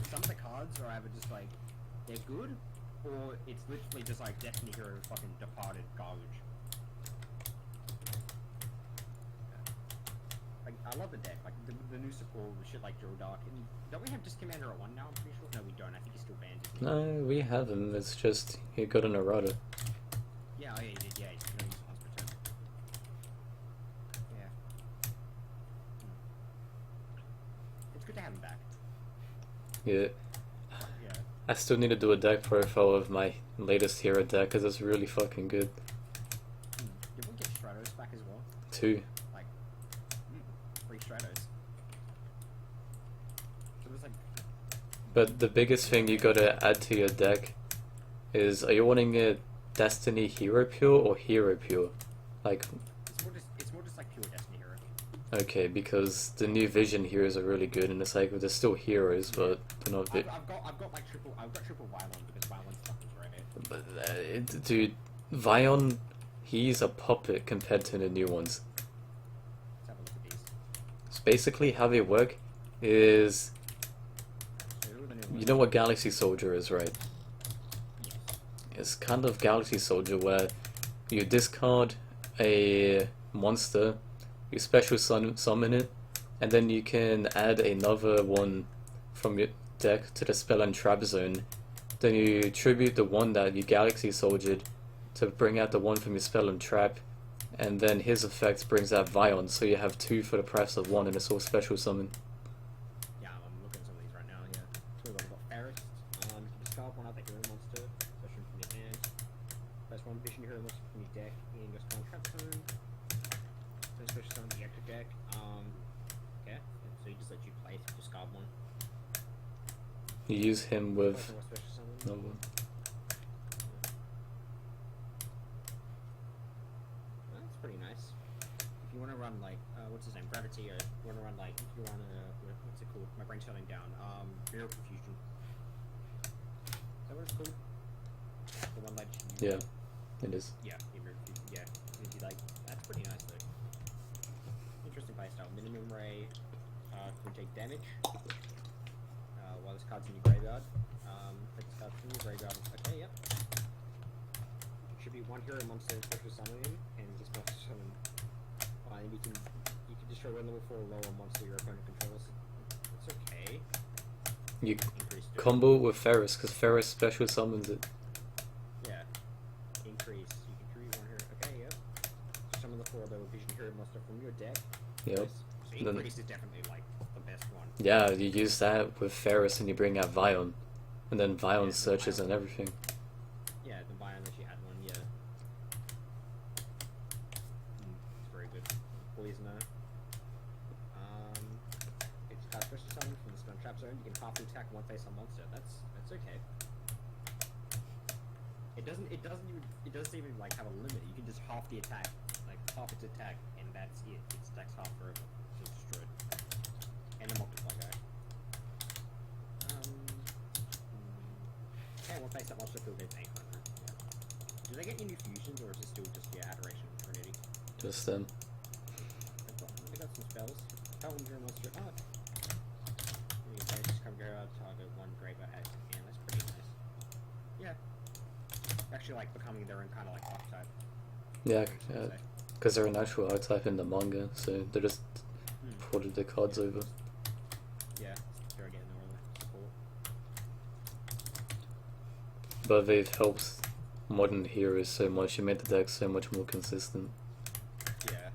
some of the cards are either just like they're good, or it's literally just like Destiny Hero fucking departed garbage. Like, I love the deck, like the new support with shit like Drill Dark. And don't we have just Commander at 1 now? I'm pretty sure. No, we don't. I think he's still banned. Isn't he? No, we have him. It's just he got an errata. Yeah, oh yeah, he did. Yeah, he's gonna use once per turn. Yeah. It's good to have him back. Yeah. Yeah. I still need to do a deck profile of my latest hero deck because it's really fucking good. You will get back as well. 2. Like, 3 Stratos. So there's like. But the biggest thing you gotta add to your deck is, are you wanting a Destiny Hero Pure or Hero Pure? Like, It's more just like pure Destiny Hero. okay, because the new Vision heroes are really good, and it's like they're still heroes, but they're not. I've got triple Violon because Violon's fucking great. But dude, Vion, he's a puppet compared to the new ones. Let's have a look at these. So basically, how they work is, So who are the new you ones? know what Galaxy Soldier is, right? Yes. It's kind of Galaxy Soldier where you discard a monster, you special summon it, and then you can add another one from your deck to the spell and trap zone. Then you tribute the one that you Galaxy Soldiered to bring out the one from your spell and trap, and then his effect brings out Vion, so you have 2 for the price of 1, and it's all special summon. Yeah, I'm looking at some of these right now. Yeah. So we've got Ferris. You can discard one other hero monster, special from your hand. First one Vision hero monster from your deck, and just kind of trap zone. So special summon the extra deck. Okay. So he just lets you play if you discard one. You use him with First one was special summon. no one. That's pretty nice. If you want to run like, what's his name, Gravity, or you want to run like, if you run what's it called? My brain's shutting down. Mirror Confusion. Is that what it's called? The one that you. Yeah, it is. Yeah, Mirror Confusion. Yeah, it'd be like, that's pretty nice though. Interesting playstyle. Minimum ray, can take damage. While this card's in your graveyard. Take this card from your graveyard. Okay, yep. Should be 1 hero monster special summoning, and this monster summon. And you can destroy 1 level 4 or lower monster your opponent controls. It's okay. You Increase to combo with Ferris, because Ferris special summons it. yeah. Increase. You can create 1 hero. Okay, yep. Summon the 4 level Vision hero monster from your deck. Yep. Nice. So increase is definitely like the best one. Yeah, you use that with Ferris and you bring out Vion. And then Vion searches and everything. Yeah, the Bion that you had one, yeah. It's very good. Poisoner. It's card special summon from the spell trap zone. You can half attack one face on monster. That's okay. It doesn't even like have a limit. You can just half the attack, like half its attack, and that's it. It stacks half forever. So it's destroyed. And the multiply guy. Okay, one face that monster field is 800. Yeah. Do they get any new fusions, or is it still just Adoration and Trinity? Just them. They got some spells. Tell them your monster. Oh. You can just come here out, target 1 graveyard head, and that's pretty nice. Yeah. Actually, like becoming their own kind of like archetype. Yeah, because they're an actual archetype in the manga, so they just ported the cards over. Yeah, they're getting all the support. But they've helped modern heroes so much, it made the deck so much more consistent. Yeah.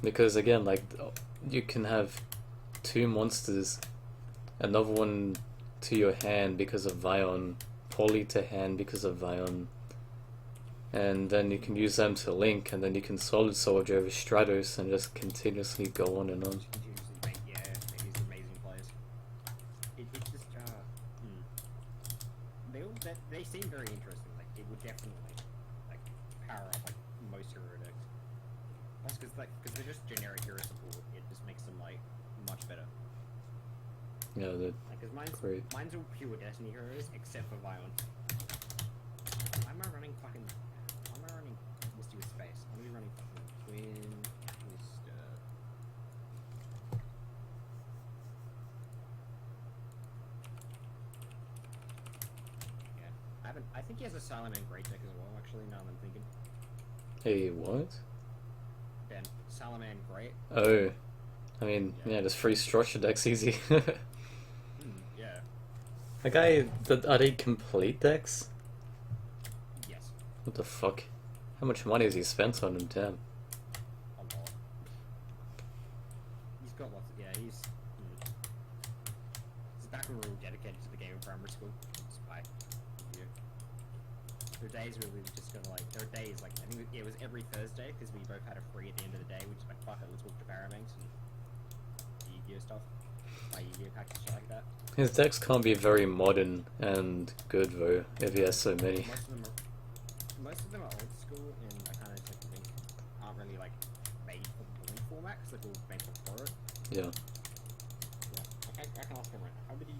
Because again, like, you can have 2 monsters, another one to your hand because of Vion, poly to hand because of Vion, and then you can use them to link, and then you can Solid Soldier over Stratos and just continuously go on and on. Continuously make, these amazing players. It's just, they seem very interesting. Like, it would definitely, like, power up, like, most hero decks. That's because they're just generic hero support. It just makes them, like, much better. Yeah, they're Like, cause great. mine's all pure Destiny heroes, except for Vion. Why am I running Misty with space? I'm gonna be running fucking Twin Mister. Yeah. I think he has a Salaman Great deck as well, actually, now that I'm thinking. Hey, what? Ben, Salaman Great. Oh, I mean, yeah, there's 3 structure decks easy. Yeah. The guy, are they complete decks? Yes. What the fuck? How much money has he spent on them, damn? A lot. He's got lots of, he's back when we were dedicated to the game in primary school. Spy. Yeah. were days where we were just gonna like, there were days like, I think it was every Thursday because we both had a free at the end of the day. We just like, fuck it, let's walk to Parabanks and Yu-Gi-Oh stuff, buy Yu-Gi-Oh packs and shit like that. His decks can't be very modern and good though, if he has so many. Most of them are old school, and I kind of just think aren't really like made for the bully format because they're all made for it. Yeah. Yeah, I can ask him right now. How did he?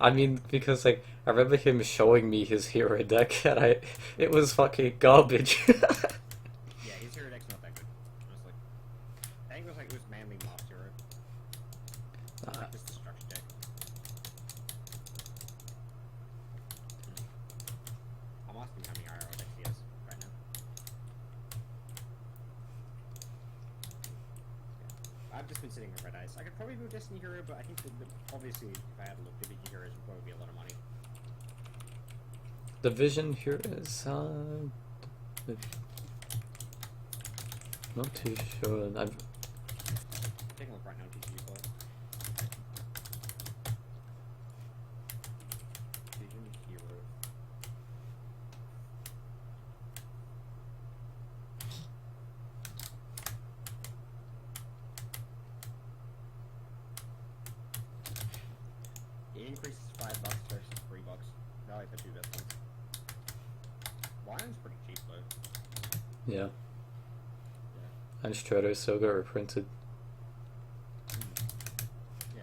I mean, because like, I remember him showing me his hero deck and it was fucking garbage. Yeah, his hero deck's not that good. Honestly, I think it was mainly Master Hero. Like this destruction deck. I'm asking how many IRL decks he has right now. Yeah. I've just been sitting with Red Ice. I could probably go Destiny Hero, but I think obviously if I had to look, the big heroes would probably be a lot of money. The vision here is not too sure. I'm Taking a look right now to see you play. Vision Hero. It increases $5 versus $3. No, like the two best ones. Lion's pretty cheap though. yeah. Yeah. And Strato Soga are printed. Yeah.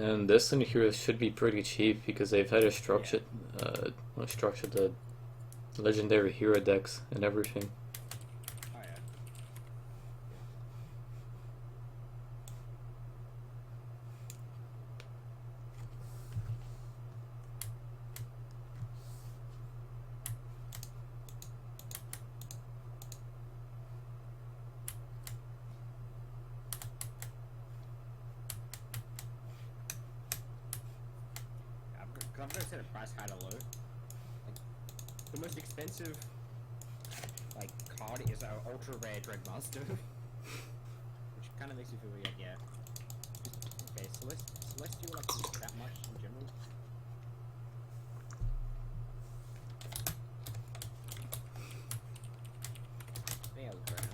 And Destiny Heroes should be pretty cheap because they've had a structured, the legendary hero decks and everything. Oh yeah. I'm gonna set a price high to low. Like, the most expensive like card is our ultra rare Dreadmaster, which kind of makes you feel weird. Yeah. Okay, Celestial like that much in general. Yeah, look right now.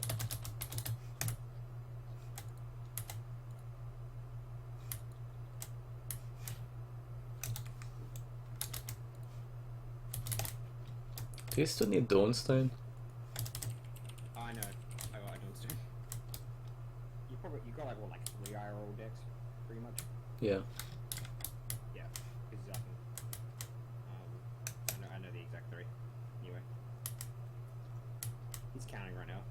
Do you still need Dawnstone? Oh, I know. I don't still. You got like what, like 3 IRL decks, pretty much. Yeah. Yeah, exactly. I know the exact 3. Anyway, he's counting right now.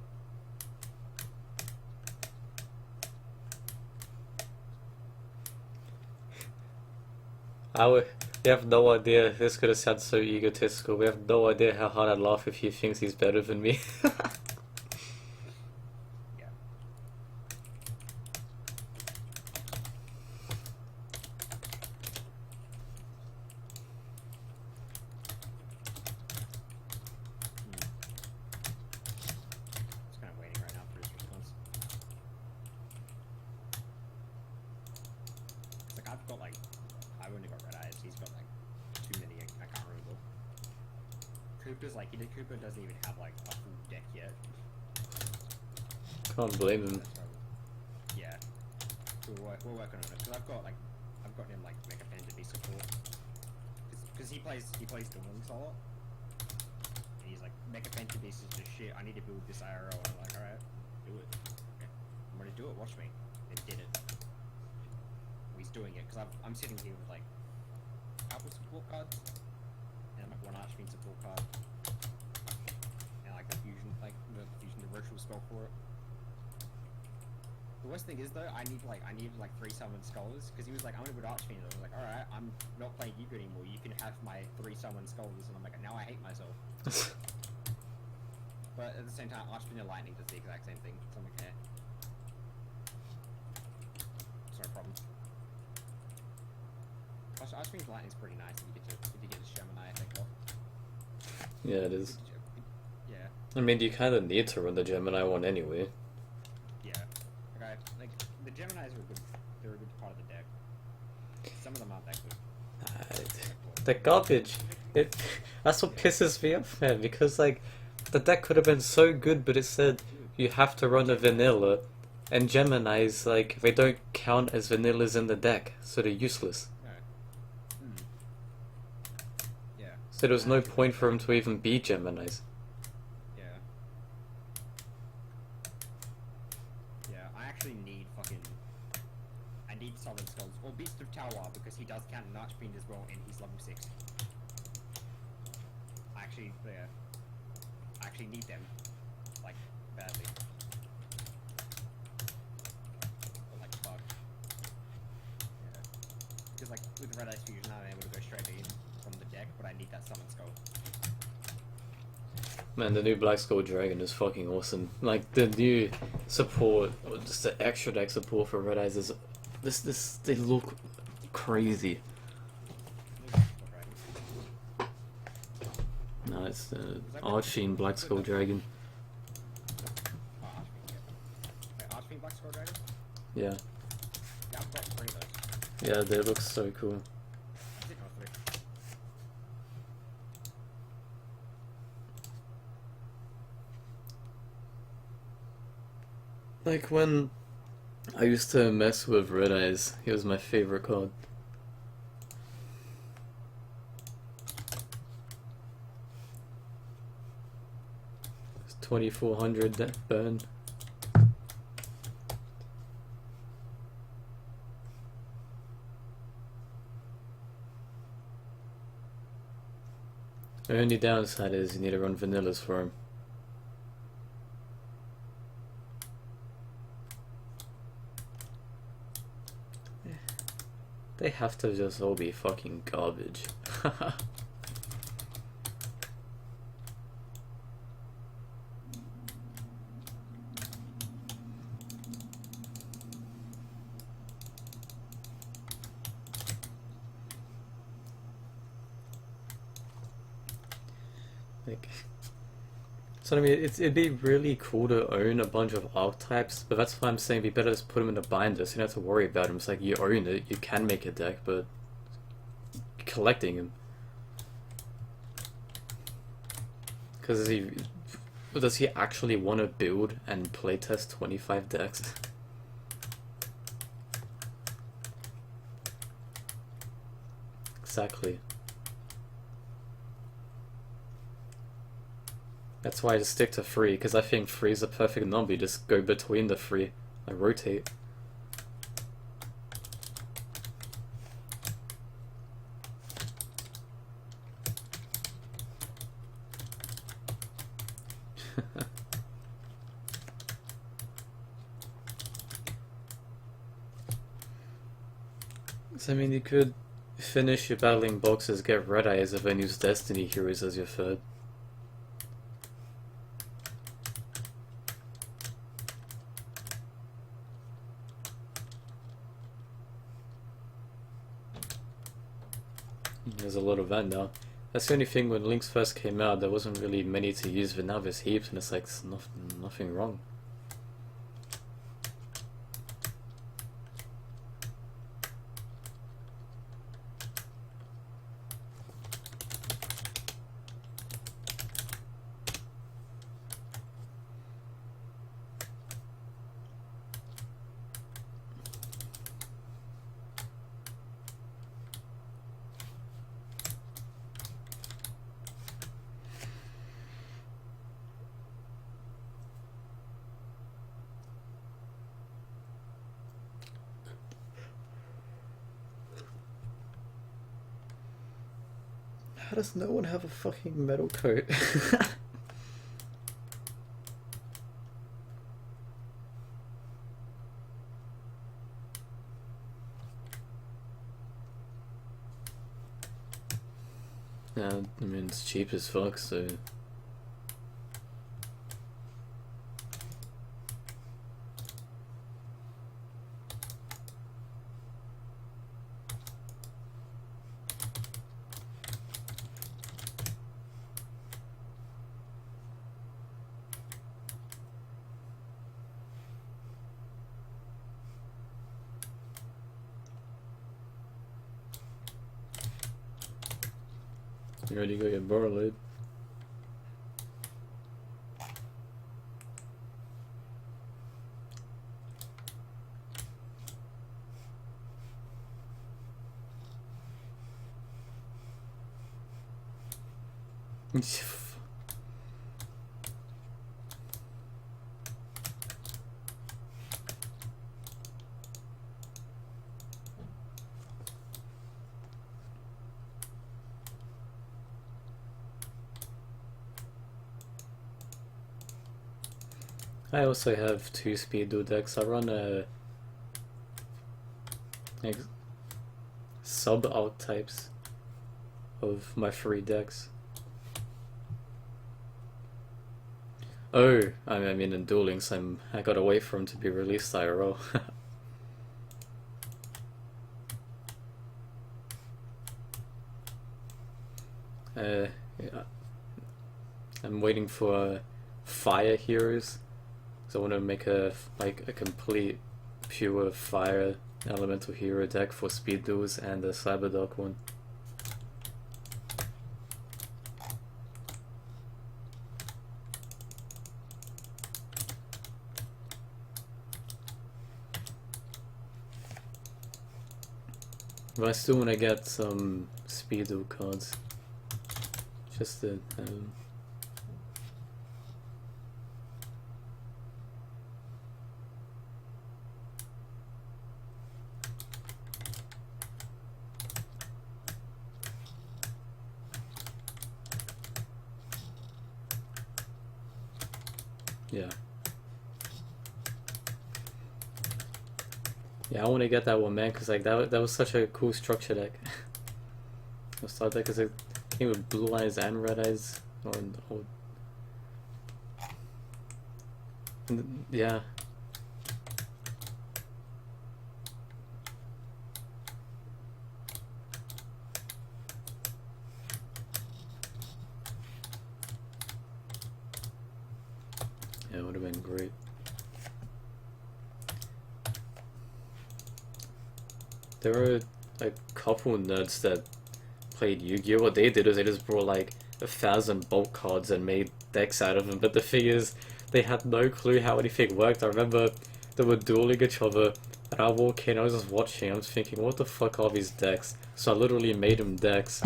We have no idea. This could have sounded so egotistical. We have no idea how hard I'd laugh if he thinks he's better than me. Yeah. Just kind of waiting right now for his response. It's like I've only got Red Eyes. He's got like too many. I can't remember. Cooper doesn't even have like a full deck yet. Can't blame him. So, yeah. So we're working on it. Cause I've got him like Mega Pen to be support. Cause he plays Dueling a lot. And he's like, Mega Pen to be is just shit. I need to build this IRL. And I'm like, alright, do it. Okay. I'm gonna do it. Watch me. And did it. He's doing it because I'm sitting here with like couple support cards and like one Archfiend support card and like the fusion the virtual spell for it. The worst thing is though, I need like 3 summon scholars because he was like, I'm gonna put Archfiend. I was like, alright, I'm not playing you anymore. You can have my 3 summon scholars, and I'm like, now I hate myself. But at the same time, Archfiend and Lightning does the exact same thing. So I'm like, eh. It's no problem. Archfiend Lightning's pretty nice if you get the Gemini effect off. Yeah, it is. Yeah. I mean, you kind of need to run the Gemini one anyway. Yeah. the Geminis are good. They're a good part of the deck. Some of them aren't that good. The garbage. That's what pisses me off, man. Because like, the deck could have been so good, but it said you have to run a vanilla, and Gemini's like they don't count as vanillas in the deck, so they're useless. No. Yeah. So there was no point for them to even be Geminis. Yeah. Yeah, I actually need fucking... I need Southern Skulls, or Beast of Tower, because he does count Archfiend as well, and he's level 6. I actually need them, like, badly. But, like, fuck. Yeah. Because, like, with Red Ice Fusion, I'm able to go straight in from the deck, but I need that Summon Skull. Man, the new Black Skull Dragon is fucking awesome. Like, the new support, or just the extra deck support for Red Eyes is... they look crazy. No, it's the Archfiend Black Skull Dragon. Oh, Archfiend, yeah. Wait, Archfiend Black Skull Dragon? Yeah. Yeah, I've got 3 of those. Yeah, they look so cool. I think I got 3. Like, when I used to mess with Red Eyes, he was my favorite card. 2400 that burn. The only downside is you need to run vanillas for him. They have to just all be fucking garbage. Like, so I mean, it'd be really cool to own a bunch of archetypes, but that's why I'm saying it'd be better to put them in a binder, so you don't have to worry about them. It's like you own it, you can make a deck, but collecting them. Because does he actually want to build and playtest 25 decks? Exactly. That's why I just stick to 3, because I think 3 is a perfect number. You just go between the 3, like rotate. So I mean, you could finish your battling boxes, get Red Eyes, and then use Destiny Heroes as your third. There's a lot of that now. That's the only thing. When Links first came out, there wasn't really many to use, but now there's heaps, and it's like nothing wrong. How does no one have a fucking metal coat? Yeah, I mean, it's cheap as fuck, so... You already got your Borreload. I also have 2 speed dual decks. I run a sub archetypes of my 3 decks. Oh, I mean in Duel Links, I got to wait for him to be released IRL. Yeah. I'm waiting for fire heroes, so I want to make a complete pure fire elemental hero deck for speed duels and a Cyberdark one. But I still want to get some speed duel cards. Just to yeah. Yeah, I want to get that one, man, because like that was such a cool structure deck. I started that because it came with blue eyes and red eyes. Yeah. Yeah, it would have been great. There were like a couple nerds that played Yu-Gi-Oh! What they did is they just brought like 1,000 bulk cards and made decks out of them. But the thing is, they had no clue how anything worked. I remember they were dueling each other, and I walk in, I was just watching, I was thinking, what the fuck are these decks? So I literally made them decks.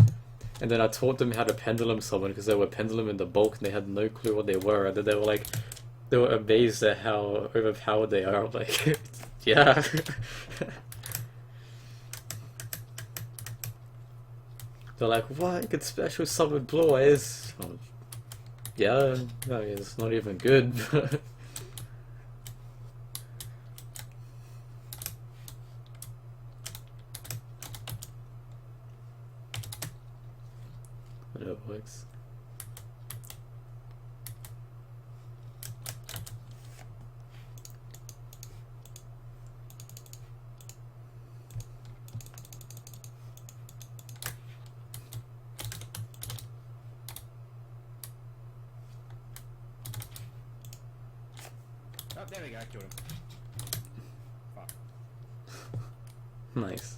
And then I taught them how to pendulum summon because they were pendulum in the bulk and they had no clue what they were. And then they were like, they were amazed at how overpowered they are. I'm like, yeah. They're like, what? You can special summon blue eyes? Oh, yeah, I mean, it's not even good. But it works. Oh, there we go, I killed him. Fuck. Nice.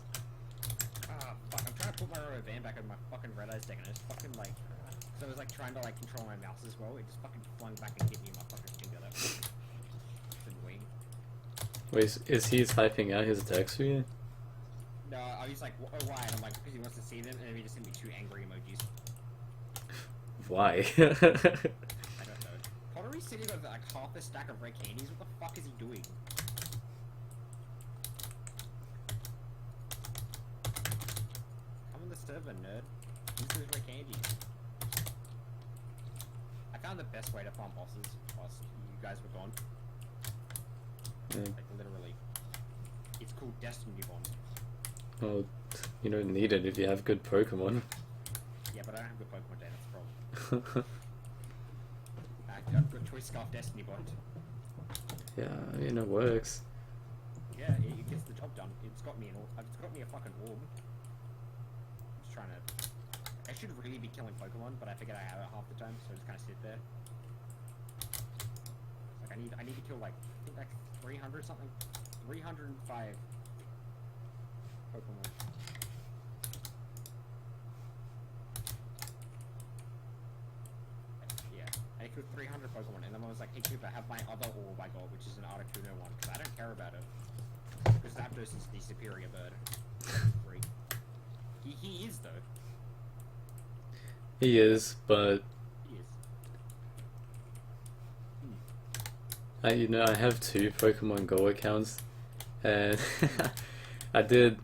Ah, fuck, I'm trying to put my rubber band back on my fucking red eyes deck and I just fucking like... So I was like trying to like control my mouse as well, it just fucking flung back and hit me in my fucking finger. That was annoying. Wait, is he typing out his decks for you? No, I was like, oh, why? And I'm like, because he wants to see them, and then he just sent me 2 angry emojis. Why? I don't know. Pottery's sitting with like half a stack of red candies, what the fuck is he doing? Come on the server, nerd. Use those red candies. I found the best way to farm bosses whilst you guys were gone. Yeah. Like, literally. It's called Destiny Bond. Well, you don't need it if you have good Pokemon. Yeah, but I don't have good Pokemon data, that's the problem. I've got Choice Scarf Destiny Bond. Yeah, I mean, it works. Yeah, it gets the job done. It's got me it's got me a fucking orb. I'm just trying to... I should really be killing Pokemon, but I figured I have it half the time, so I just kind of sit there. Like, I need to kill like, I think like 300 something? 305 Pokemon. connect with 300 Pokemon, and then I was like, hey Cooper, have my other orb I got, which is an Articuno one, because I don't care about it. Because Zapdos is the superior bird. Freak. He is, though. He is, but He is. I have 2 Pokemon Go accounts, and I did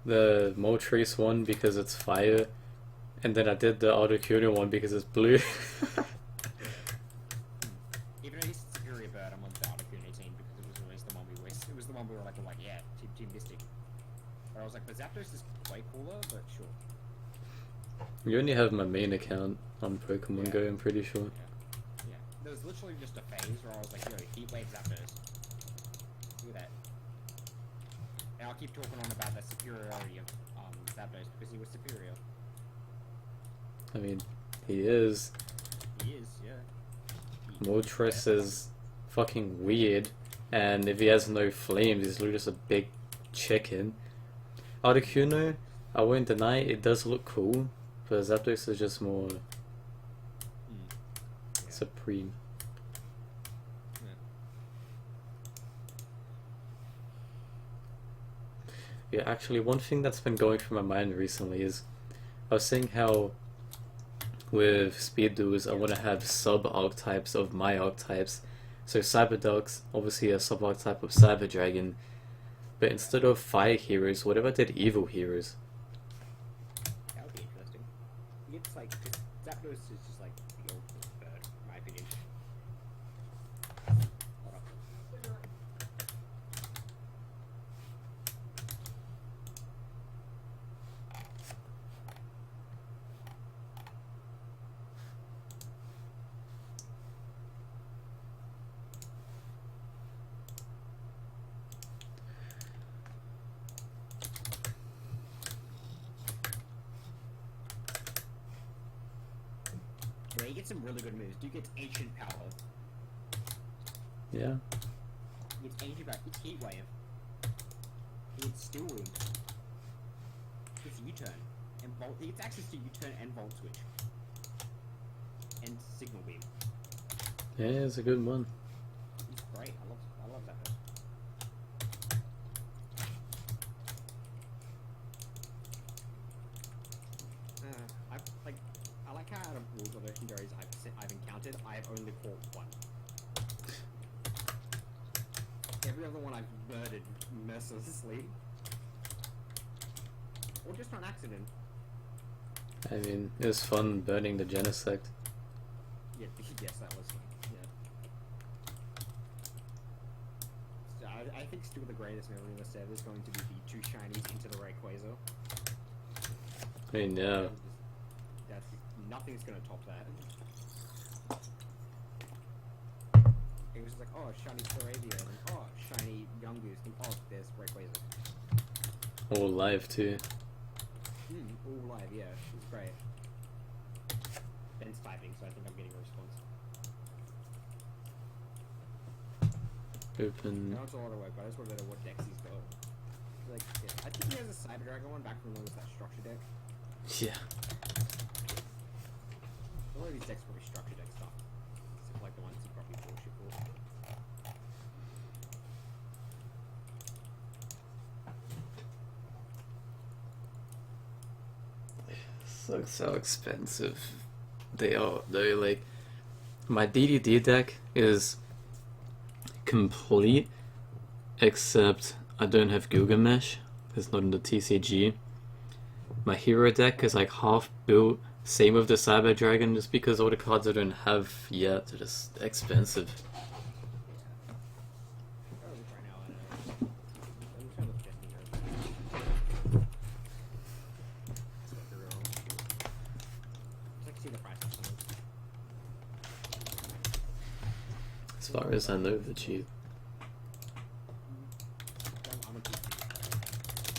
the Moltres one because it's fire, and then I did the Articuno one because it's blue. Even though he's a superior bird, I'm on the Articuno team because it was always the one it was the one we were like, yeah, Team Mystic. But I was like, but Zapdos is way cooler, but sure. You only have my main account on Pokemon Go, I'm pretty sure. Yeah. There was literally just a phase where I was like, yo, Heatwave Zapdos. Look at that. And I'll keep talking on about the superiority of Zapdos because he was superior. I mean, he is. He is, yeah. Moltres is fucking weird, and if he has no flames, he's literally just a big chicken. Articuno, I won't deny, it does look cool, but Zapdos is just more supreme. Yeah, actually, one thing that's been going through my mind recently is I was saying how with Speed Duels I want to have sub-archetypes of my archetypes. So Cyberduck's obviously a sub-archetype of Cyber Dragon, but instead of fire heroes, what if I did evil heroes? That would be interesting. It's like, Zapdos is just like the ultimate bird, in my opinion. Hold up. Yeah, he gets some really good moves. Dude gets Ancient Power. Yeah. He gets Ancient Power. He gets Heat Wave. He gets Steel Wing. He gets U-Turn. And Volt. He gets access to U-Turn and Volt Switch. And Signal Beam. Yeah, it's a good one. He's great. I love that. I like how out of all the legendaries I've encountered, I've only caught one. Every other one I've murdered mercilessly. Or just on accident. I mean, it was fun burning the Genesect. Yeah, yes, that was fun. Yeah. So I think still the greatest memory in the set is going to be the 2 shinies into the Rayquaza. I mean, yeah. Nothing's gonna top that. It was like, oh, shiny Staravia, and oh, shiny Yungoos, and oh, there's Rayquaza. All live too. All live, yeah, it's great. Ben's typing, so I think I'm getting a response. Open. I know it's a lot of work, but I just want to know what decks he's got. Like, yeah, I think he has a Cyber Dragon one back from when it was that structure deck. Yeah. A lot of these decks probably structure deck stuff. Except like the ones he probably bullshit for. So expensive they are though. Like, my DDD deck is complete except I don't have Gilgamesh. It's not in the TCG. My hero deck is like half built. Same with the Cyber Dragon, just because all the cards I don't have yet are just expensive. As far as I know, they're cheap.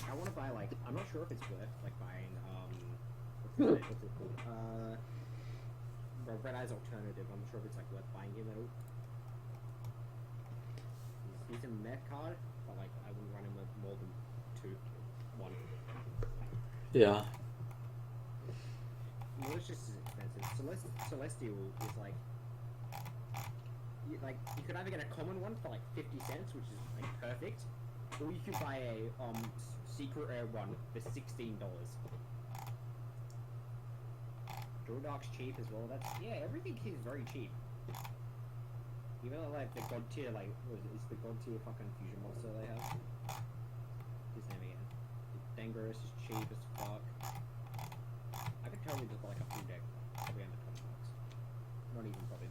I want to buy, like, I'm not sure if it's worth like buying what's it called? Red Eye's Alternative. I'm not sure if it's like worth buying him though. He's a mech card, but like I wouldn't run him with more than 1. Yeah. Malicious is expensive. Celestial is like, you could either get a common one for like 50 cents, which is like perfect, or you could buy a secret rare one for $16. Dark's cheap as well. Everything here is very cheap. Even like the god tier, like it's the god tier fucking fusion monster they have. His name again. Dangerous is cheap as fuck. I could totally just buy like a full deck, probably under $20. Not even probably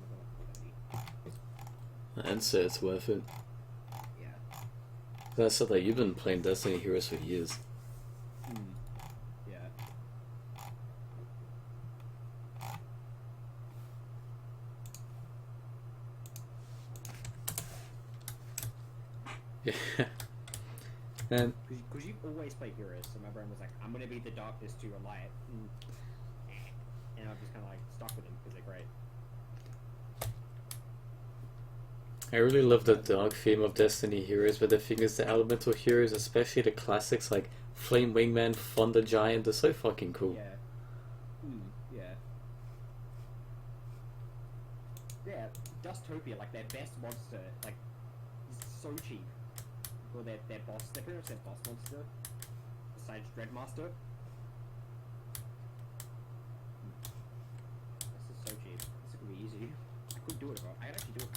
not I'd say it's worth it. Yeah. I said that you've been playing Destiny Heroes for years. Yeah. Yeah. And Because you've always played heroes, so my brain was like, I'm gonna be the darkness to your light. And I've just kind of like stuck with them because they're great. I really love the dark theme of Destiny Heroes, but the thing is the elemental heroes, especially the classics like Flame Wingman, Thunder Giant, they're so fucking cool. Yeah. Yeah. Yeah, Dustopia, like their best monster, like, is so cheap. Or their boss, they're pretty much their boss monster. Besides Dreadmaster. This is so cheap. This is gonna be easy. I could do it, bro. I could actually do it.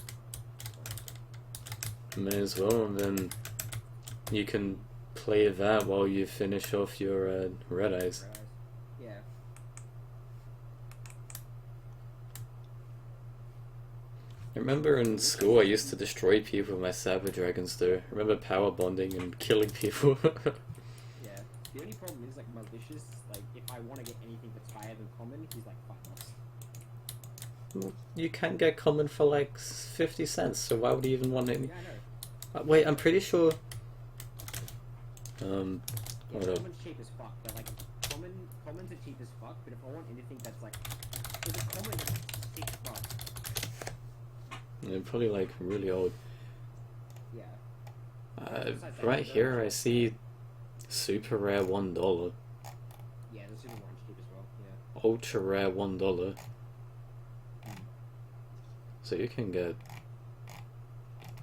May as well, and then you can play that while you finish off your Red Eyes. Yeah. I remember in school I used to destroy people with my Saber Dragons though. I remember power bonding and killing people. Yeah. The only problem is, like, Malicious, like, if I want to get anything that's higher than common, he's like $5. You can get common for like 50 cents, so why would you even want any? Yeah, I know. Wait, I'm pretty sure. Yeah, Hold up. common's cheap as fuck, but like commons are cheap as fuck. But if I want anything that's like, there's a common that's $6. They're probably like really old. Yeah. Right here I see super rare $1, Yeah, the super one's cheap as well. Yeah. ultra rare $1. So you can get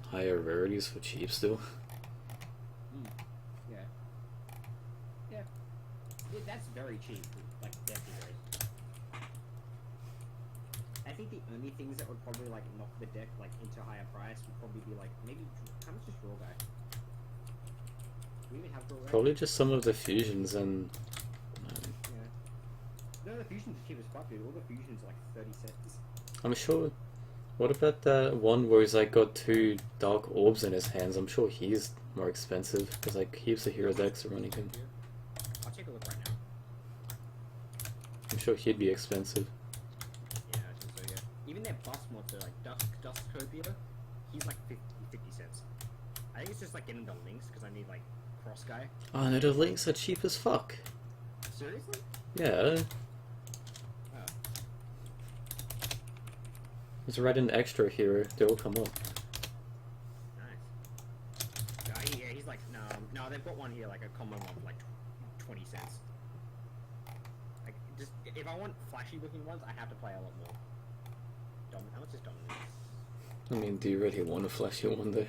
higher rarities for cheap still. Yeah. Yeah. Yeah, that's very cheap. Like definitely very. I think the only things that would probably like knock the deck like into higher price would probably be like maybe how much is Draw Guy? Do we even have Draw Guy? Probably just some of the fusions and. Yeah. No, the fusions are cheap as fuck, dude. All the fusions are like 30 cents. I'm sure. What about that one where he's like got 2 dark orbs in his hands? I'm sure he's more expensive because like heaps of hero decks are running him. I'll take a look right now. I'm sure he'd be expensive. Yeah, I think so, yeah. Even their bus mods are like Dustopia, he's like 50 cents. I think it's just like getting the links because I need like Cross Guy. Oh no, the links are cheap as fuck. Seriously? Yeah. Oh. Just write an extra hero, they'll come up. Nice. Yeah, he's like, no, they've got one here, like a common one for like 20 cents. Like, just, if I want flashy looking ones, I have to play a lot more. How much is Dominance? I mean, do you really want a flashy one though?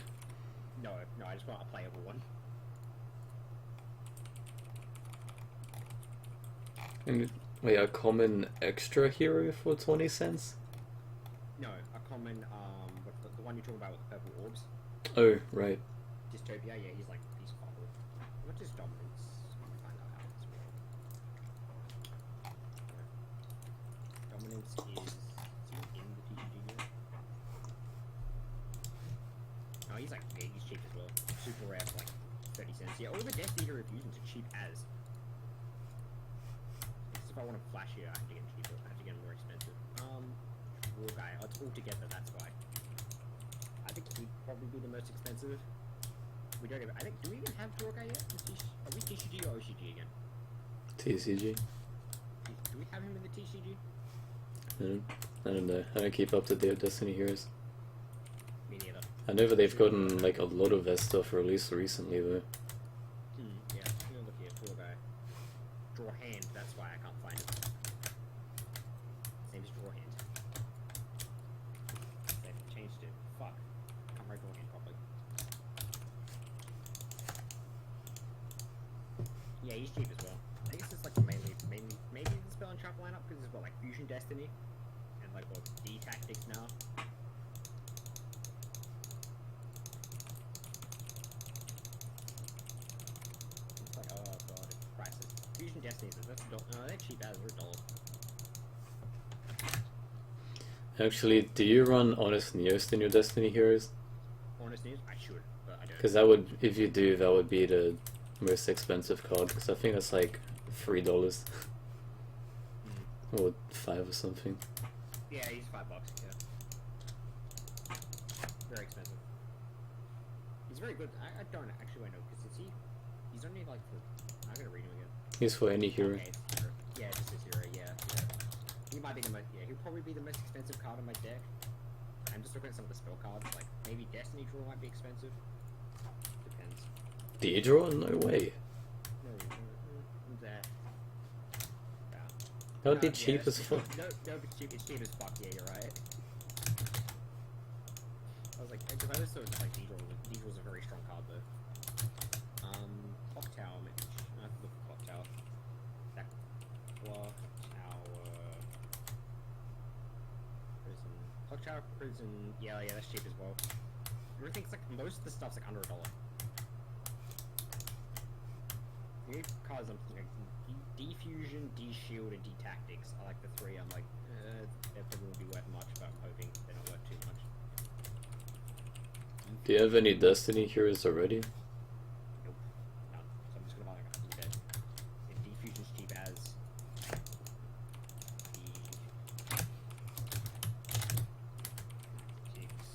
No, I just want a playable one. And wait, a common extra hero for 20 cents? No, a common, the one you're talking about with the purple orbs. Oh, right. Dystopia, yeah, he's horrible. How much is Dominance? Let me find out how it's worth. Dominance is he in the TCG yet? No, he's cheap as well. Super rare for like 30 cents. Yeah, all the Destiny Hero fusions are cheap as. If I want to flash here, I have to get cheaper. I have to get more expensive. War Guy, it's all together, that's why. I think he'd probably be the most expensive. We don't even, I think, do we even have War Guy yet? Are we TCG or OCG again? TCG? Do we have him in the TCG? I don't know. I don't keep up to date with Destiny Heroes. Me neither. I know that they've gotten like a lot of that stuff released recently though. Yeah, I'm gonna look here, War Guy. Draw Hand, that's why I can't find it. His name's Draw Hand. Yeah, he's cheap as well. I guess it's like mainly maybe the spell and trap lineup because it's got like Fusion Destiny and like what D Tactics now. It's like oh god, prices. Fusion Destiny that's no, they're cheap as they're $1. Actually, do you run Honest Neost in your Destiny heroes? Honest news, I should, but I don't. Because that would, if you do, that would be the most expensive card. Because I think that's like $3 or $5 or something. Yeah, he's $5. Yeah, very expensive. He's very good. I don't actually know because he's only like for. I'm gonna read him again. He's for any hero. Okay, it's hero. Yeah, just his hero. Yeah. He might be the most. Yeah, he'll probably be the most expensive card in my deck. I'm just looking at some of the spell cards. Like maybe Destiny Draw might be expensive. Depends. Deidre? No way. No, that. That would be cheap as fuck. No, it's cheap. It's cheap as fuck. Yeah, you're right. I was like, because I was so like Deidre's a very strong card though. Clock Tower, Mitch. I have to look for Clock Tower. That Clock Tower Prison. Clock Tower Prison. Yeah, that's cheap as well. Everything's like most of the stuff's like under $1. The cards I'm like D-Fusion, D-Shield, and D-Tactics are like the three I'm like, they probably won't be worth much, but I'm hoping they don't worth too much. Do you have any Destiny heroes already? Nope. None. So I'm just gonna buy like a bed. If D-Fusion's cheap as D-Tactics.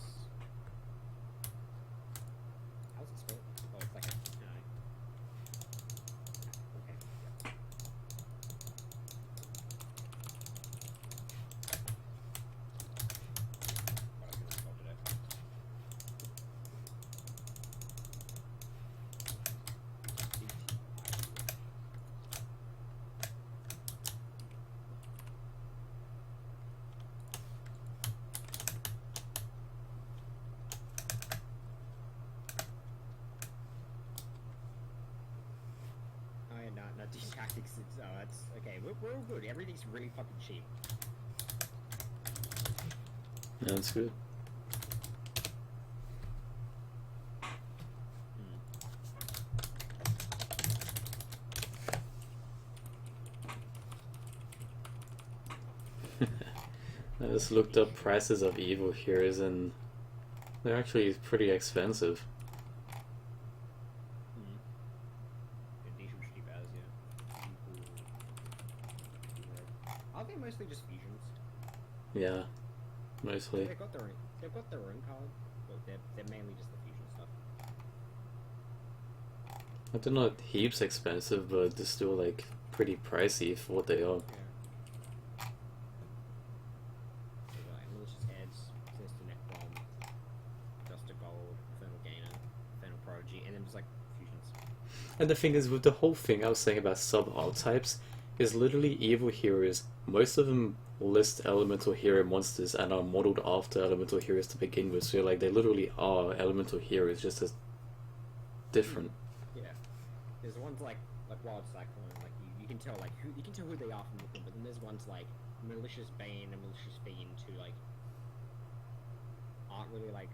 How's it spelled? Oh, it's like a, okay, yeah. Oh yeah, not these tactics. Oh, that's okay. We're all good. Everything's really fucking cheap. That's good. I just looked up prices of evil heroes and they're actually pretty expensive. Yeah, decent cheap as yeah. Are they mostly just fusions? Yeah, mostly. They've got their own card, but they're mainly just the fusion stuff. They're not heaps expensive, but they're still like pretty pricey for what they are. Yeah. Malicious Heads, Sinister Neck Bomb, Dust of Gold, Infernal Gainer, Infernal Prodigy, and then just like fusions. And the thing is, with the whole thing I was saying about sub-archetypes, is literally evil heroes. Most of them list elemental hero monsters and are modeled after elemental heroes to begin with, so like they literally are elemental heroes, just as different. Yeah. There's ones like Wild Cyclone, like you can tell who they are from looking, but then there's ones like Malicious Bane and Malicious Fiend who like aren't really like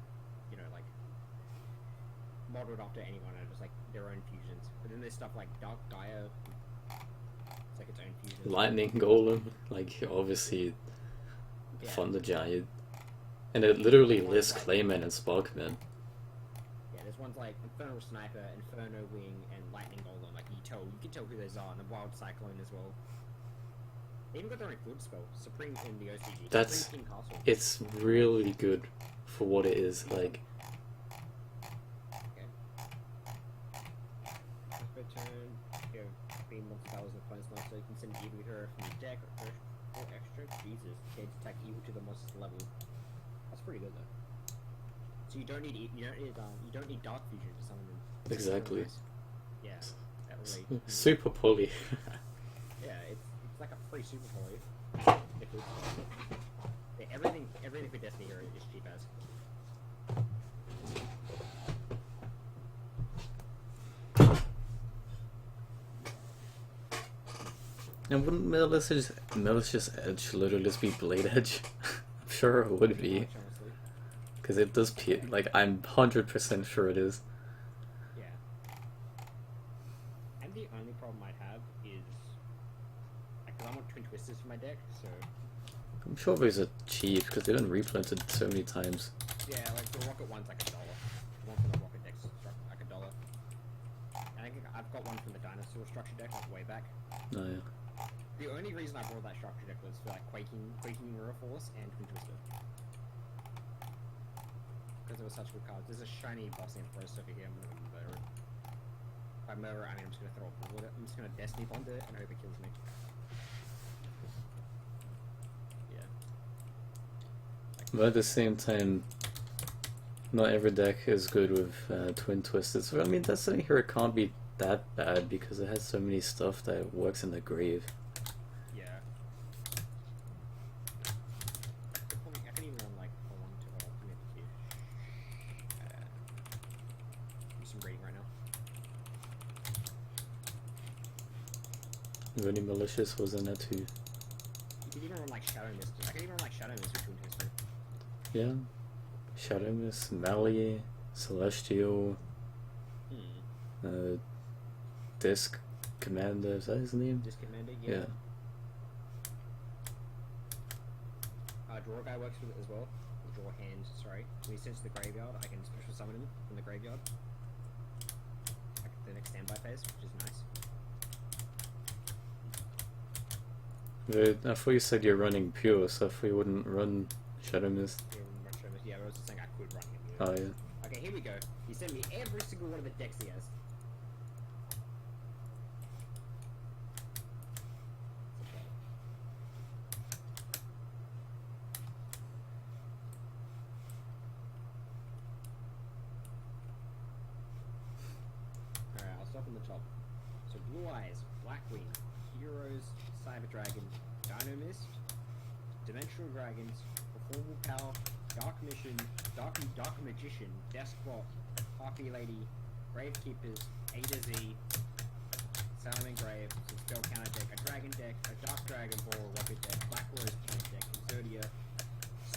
modeled after anyone, are just like their own fusions. But then there's stuff like Dark Gaia, it's like its own fusion. Lightning Golem, like obviously Yeah. Thunder Giant. And it literally Ones lists like- Clayman and Sparkman. Yeah, there's ones like Infernal Sniper, Inferno Wing, and Lightning Golem. Like you can tell who those are, and the Wild Cyclone as well. They even got their own good spell, Supreme in the OCG. That's- Supreme King Castle. It's really good for what it is, like. Okay. Per turn, you have beam monster powers and opponent's monster, so you can send evil hero from your deck or extra. Jesus, okay, to attack evil to the monster's level. That's pretty good though. So you don't need Dark Fusion to summon them. Exactly. Yeah, that really. Super poly. Yeah, it's like a free super poly. Yeah, everything for Destiny Hero is cheap as. And wouldn't malicious edge literally just be blade edge? I'm sure it would be, Much, honestly. because it does like I'm 100% sure it is. Yeah. And the only problem I'd have is, like, 'cause I want twin twisters for my deck, so I'm sure these are cheap because they've been reprinted so many times. yeah, like the rocket one's like $1. The one from the rocket deck's like $1. And I think I've got one from the dinosaur structure deck like way back. Oh yeah. The only reason I brought that structure deck was for like Quaking Mirror Force and Twin Twister. Because they were such good cards. There's a shiny boss in first over here, I'm gonna murder it. By murder, I mean I'm just gonna throw a ball at it. I'm just gonna Destiny Bond it and hope it kills me. Yeah. But at the same time, not every deck is good with Twin Twisted. So I mean, that sitting here, it can't be that bad because it has so many stuff that works in the grave. Yeah. I can even run like a 1 to let me see. Do some raiding right now. Really malicious was in that too. You can even run like Shadow Mist. I can even run like Shadow Mist with Twin Twister. Yeah. Shadow Mist, Mally, Celestial, Disc Commander, is that his name? Disc Commander, Yeah. Draw guy works with it as well. Draw hand, sorry. When he sends to the graveyard, I can special summon him from the graveyard. Like the next standby phase, which is nice. I thought you said you're running Pure, so I thought you wouldn't run Shadow Mist. Yeah, I was just saying I could run him. Oh yeah. Okay, here we go. He sent me every single one of the decks he has. Alright, I'll start from the top. So Blue Eyes, Blackwing, Heroes, Cyber Dragon, Dino Mist, Dimensional Dragons, Performable Power, Dark Mission, Dark Magician, Despot, Harpy Lady, Gravekeepers, A to Z, Salmon Grave, some Spell Counter deck, a Dragon deck, a Dark Dragon Ball, Rocket deck, Black Rose Planet deck, Exodia,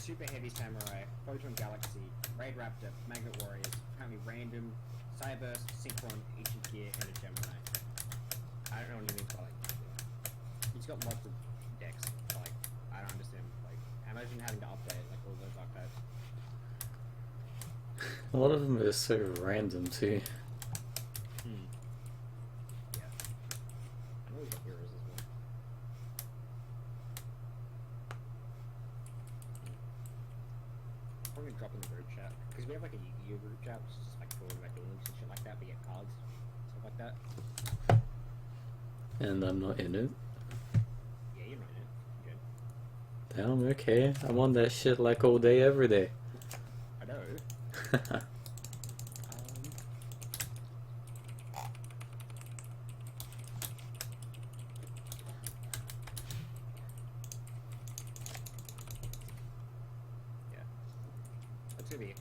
Super Heavy Samurai, Photon Galaxy, Raid Raptor, Magnet Warriors, apparently Random, Cyburst, Synchron, Ancient Gear, and a Gemini. I don't know what he means by like. He's got lots of decks, but like, I don't understand. Like, imagine having to update like all those archetypes. A lot of them are so random too. Yeah. I know he's got heroes as well. I'm gonna drop in the group chat because we have like a Yu-Gi-Oh group chat, which is just like talking about games and shit like that. We get cards, stuff like that. And I'm not in it. Yeah, you're not in it. Good. Damn, okay. I'm on that shit like all day, every day. I know. Yeah. That's gonna be,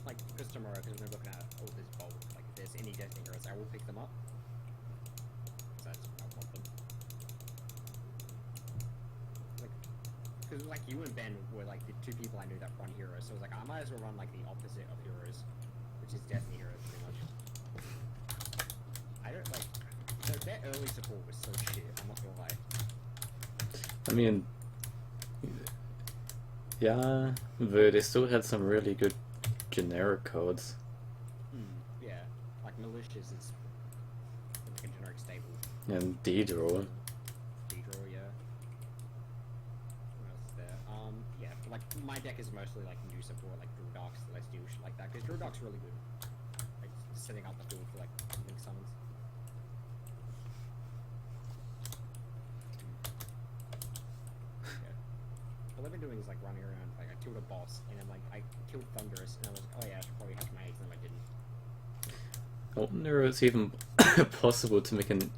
like, because tomorrow, because we're looking at all this bulk, like, if there's any Destiny heroes, I will pick them up. So I want them. Like, because, like, you and Ben were, like, the two people I knew that run heroes, so I was like, I might as well run, like, the opposite of heroes, which is Destiny heroes, pretty much. I don't, like, so their early support was so shit, I'm not gonna lie. I mean, yeah, but they still had some really good generic codes. Yeah, like malicious is like a generic staple. And D-Draw. D-Draw, yeah. What else is there? Yeah, but like my deck is mostly like new support, like Drew Darks, Celestial, shit like that. Because Drew Dark's really good. Like setting up the field for like link summons. Yeah. All I've been doing is like running around, like I killed a boss, and then like I killed Thunderous, and I was like, oh yeah, I should probably have my eggs, and then I didn't. I wonder if it's even possible to make an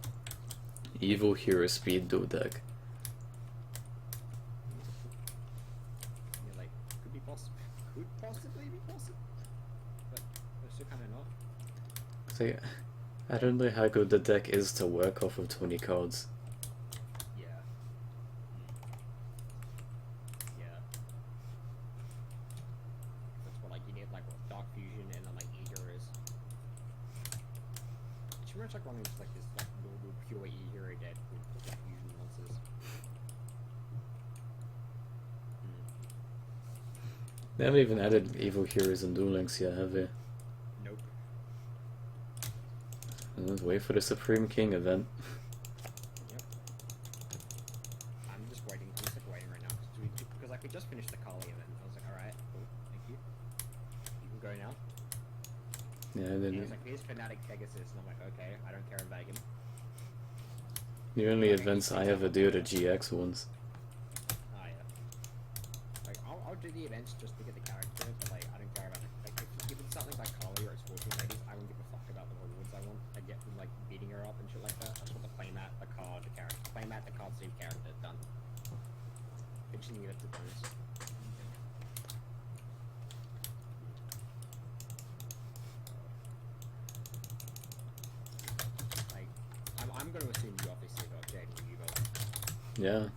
evil hero speed duel deck. You're like, could possibly be possible, but still kind of not. So, I don't know how good the deck is to work off of 20 cards. pretty much like running just like this like normal pure E hero deck with like fusion monsters. They haven't even added evil heroes and Duel Links yet, have they? Nope. Let's wait for the Supreme King event. Yep. I'm just waiting. I'm just like waiting right now because like we just finished the Kali event. I was like, all right, cool, thank you. You can go now. Yeah, And then he was like, here's Fnatic Pegasus, and I'm like, okay, I don't care about him. the only events I ever do are the GX ones. Ah, yeah. Like, I'll do the events just to get the character, but like, I don't care about it. Like, if it's something like Kali or it's Fortune Ladies, I don't give a fuck about the rewards I want. I get from like beating her up and shit like that. I just want the playmat, the card, the character. Playmat, the card, save character, done. I just need to get to those. Like, I'm gonna assume you obviously got Jaiden, you got. Yeah.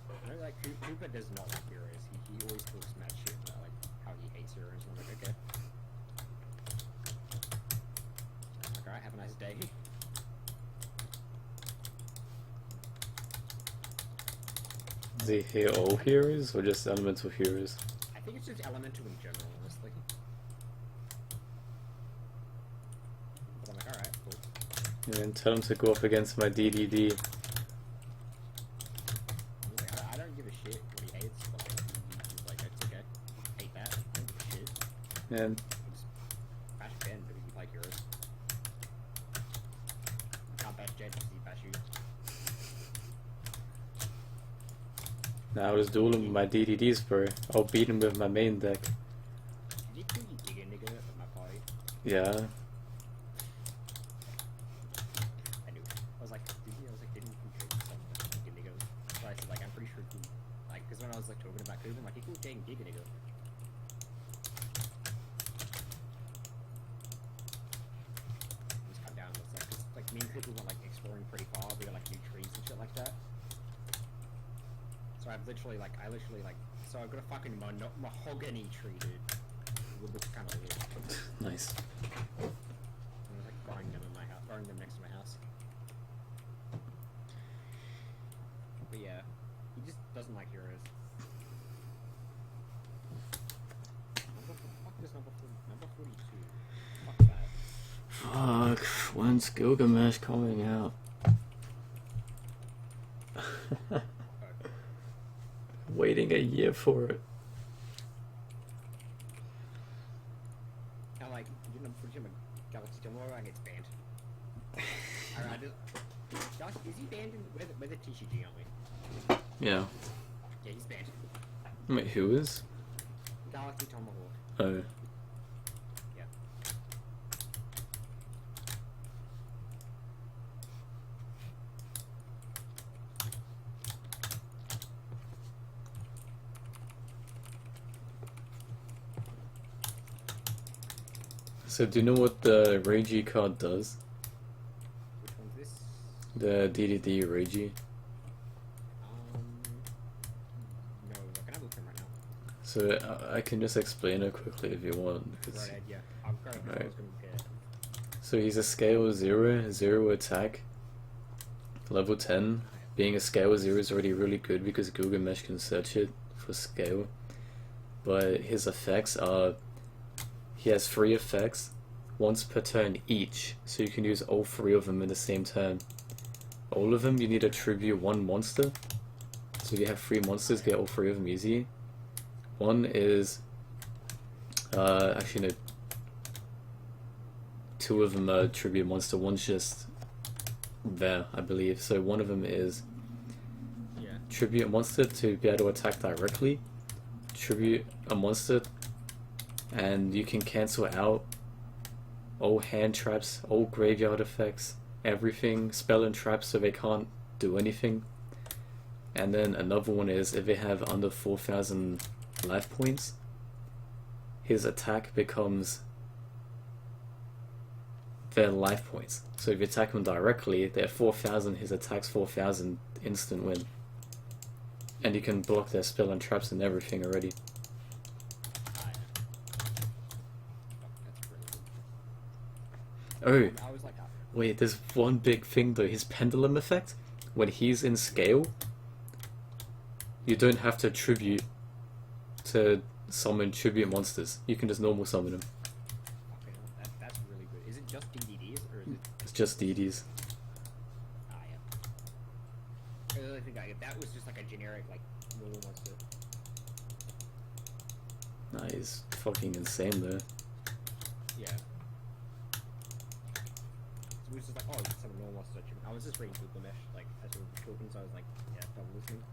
I know, like, Cooper does not like heroes. He always talks mad shit about, like, how he hates heroes, and I'm like, okay. Like, alright, have a nice day. Does he hate all heroes or just elemental heroes? I think it's just elemental in general, honestly. But I'm like, alright, cool. And tell him to go up against my DDD. I'm like, I don't give a shit what he hates, but like, he's like, it's okay. Hate that. I don't give a shit. And Just bash Ben because you like heroes. I can't bash Jed because he bash you. now I was dueling with my DDDs, bro. I'll beat him with my main deck. Did you kill you Giga nigga at my party? Yeah. I knew. I was like, didn't you trade something like Giga nigga? So I said, like, I'm pretty sure he, like, because when I was like talking about Cooper, I'm like, he called Jaiden Giga nigga. Just cut down. It's like, 'cause, like, me and Cooper went like exploring pretty far. We got like new trees and shit like that. So I literally like, so I've got a fucking mahogany tree, dude. It would look kind of weird. Nice. I was like growing them in my house, growing them next to my house. But yeah, he just doesn't like heroes. Fuck this number 42. Fuck that. Fuck, when's Gilgamesh coming out? Waiting a year for it. And like, you know, for example, Galaxy tomorrow and gets banned. Alright, Josh, is he banned in, we're the TCG, aren't we? Yeah. Yeah, he's banned. Wait, who is? Galaxy Tomahawk. Oh. Yeah. So do you know what the Reiji card does? Which one's this? The DDD Reiji. No, I can have a look at him right now. So I can just explain it quickly if you want. Right, yeah. I've got it. I Right. was gonna get it. So he's a scale 0, 0 attack, level 10. Being a scale 0 is already really good because Gilgamesh can search it for scale. But his effects are, he has 3 effects, once per turn each, so you can use all 3 of them in the same turn. All of them you need to tribute 1 monster, so if you have 3 monsters, get all 3 of them easy. One is, actually no, 2 of them are tribute monster, one's just there, I believe. So one of them is Yeah. tribute a monster to be able to attack directly, tribute a monster, and you can cancel out all hand traps, all graveyard effects, everything, spell and traps so they can't do anything. And then another one is if they have under 4,000 life points, his attack becomes their life points. So if you attack him directly, they're 4,000, his attack's 4,000, instant win. And you can block their spell and traps and everything already. Ah, yeah. Oh, And I was like, wait, there's one big thing though. His pendulum effect, when he's in scale, you don't have to tribute to summon tribute monsters. You can just normal summon them. okay, that's really good. Is it just DDDs or is it? It's just DDs. Ah, yeah. I really think that was just like a generic like normal monster. Nah, he's fucking insane though. Yeah. So we was just like, oh, it's some normal monster. I was just reading Gilgamesh like as we were talking, so I was like, yeah, double listening.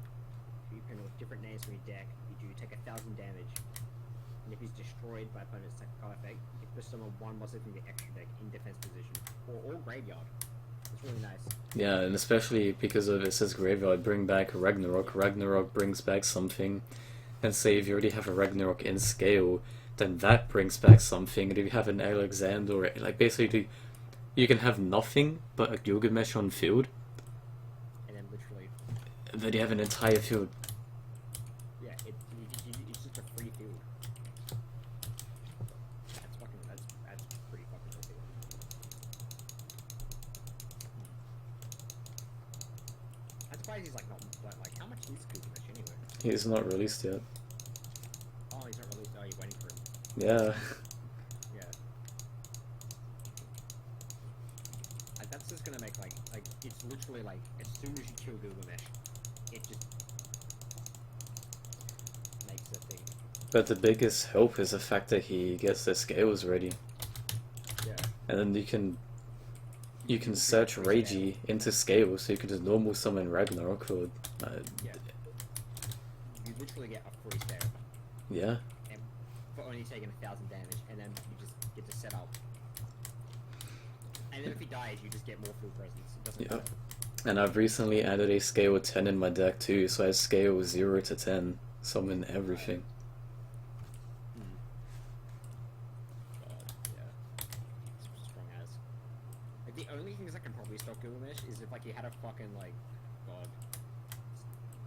You can with different names from your deck. You do take 1,000 damage, and if he's destroyed by opponent's card effect, you can summon one monster from your extra deck in defense position or graveyard. It's really nice. Yeah, and especially because of it says graveyard, bring back Ragnarok. Ragnarok brings back something. And say if you already have a Ragnarok in scale, then that brings back something. And if you have an Alexander, or like basically, you can have nothing but a Gilgamesh on field. And then literally, Then you have an entire field. yeah, it's just a free field. That's pretty fucking OP. I'm surprised he's like not like how much is Gilgamesh anyway? He's not released yet. Oh, he's not released. Oh, you're waiting for him. Yeah. Yeah. Like, that's just gonna make like it's literally like as soon as you kill Gilgamesh, it just makes a thing. But the biggest help is the fact that he gets the scales ready. Yeah. And then you can search Reiji into scale, so you can just normal summon Ragnarok or Yeah. You literally get a free scale. yeah. And for only taking 1,000 damage, and then you just get to set up. And then if he dies, you just get more full presence. It doesn't Yeah. matter. And I've recently added a scale 10 in my deck too, so I have scale 0 to 10, summon everything. God, yeah. It's strong as. Like, the only things that can probably stop Gilgamesh is if like he had a fucking like, God,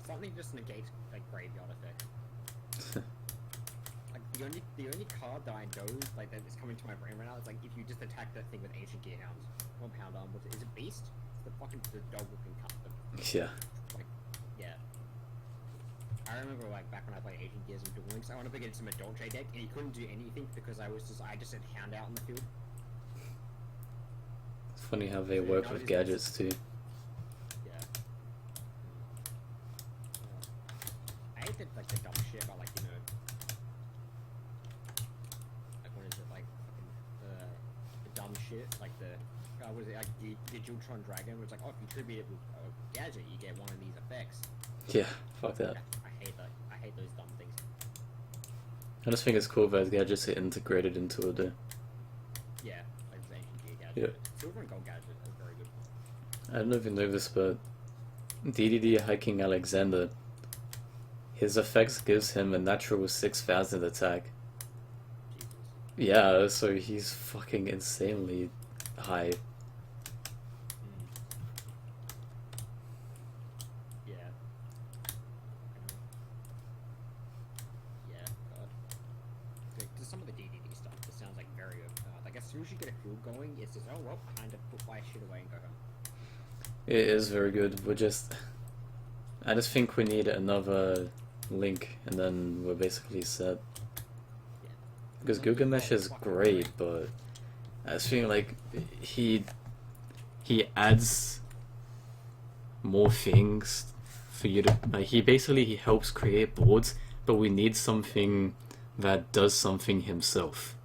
something just negates like graveyard effect. Like the only card that I know like that is coming to my brain right now is like if you just attack that thing with Ancient Gearhounds, Compound Arm, is it Beast? It's the fucking dog looking card. Yeah. Like, yeah. I remember like back when I played Ancient Gears and Duel Links, I wanted to get some Dolce deck and he couldn't do anything because I just had Hound out in the field. It's funny how they work with gadgets too. Yeah. I hate that like the dumb shit about like, you know, like what is it, like fucking the dumb shit, like the what is it, like the Jiltron Dragon, which like, oh, if you tribute it with a gadget, you get one of these effects. Yeah, fuck that. I hate that. I hate those dumb things. I just think it's cool that gadgets are integrated into it. Yeah, like the Ancient Gear gadget. Yeah. Silver and Gold gadget is very good. I don't know if you know this, but DDD Hiking Alexander, his effects gives him a natural 6,000 attack. Jesus. Yeah, so he's fucking insanely high. Yeah. Yeah, God. Just some of the DDD stuff, it sounds like very like as soon as you get a field going, it's just, oh well, kind of put my shit away and go home. It is very good. I just think we need another link, and then we're basically set. Yeah. Because Gilgamesh is great, but I just feel like he adds more things for you to like. He helps create boards, but we need something that does something himself,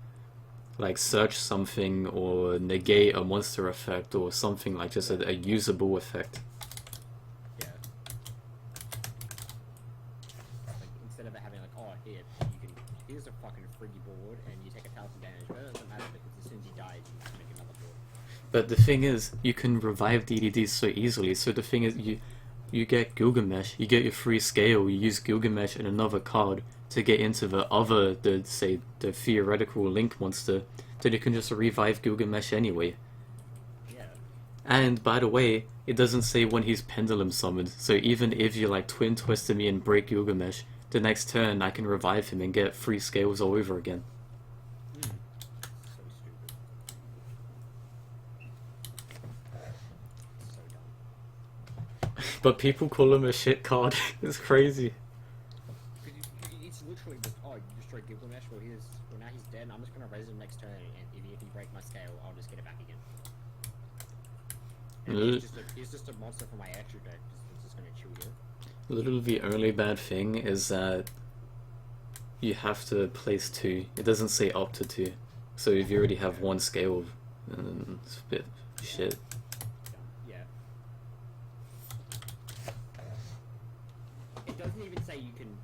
like search something or negate a monster effect or something like just a usable effect. Yeah. Like instead of it having like, oh here, you can here's a fucking friggy board and you take 1,000 damage, but it doesn't matter because as soon as he dies, you just make another board. But the thing is, you can revive DDDs so easily. So the thing is, you get Gilgamesh, you get your free scale, you use Gilgamesh and another card to get into the theoretical Link monster, then you can just revive Gilgamesh anyway. Yeah. And by the way, it doesn't say when he's pendulum summoned, so even if you like twin twisted me and break Gilgamesh, the next turn I can revive him and get free scales all over again. So stupid. But people call him a shit card. It's crazy. It's literally just, oh, you destroyed Gilgamesh, well now he's dead, and I'm just gonna raise him next turn, and if you break my scale, I'll just get it back again. And he's just a monster for my extra deck, it's just gonna chill here. Literally the only bad thing is that you have to place 2. It doesn't say up to 2. So if you already have 1 scale, it's a bit shit. Yeah. It doesn't even say you can...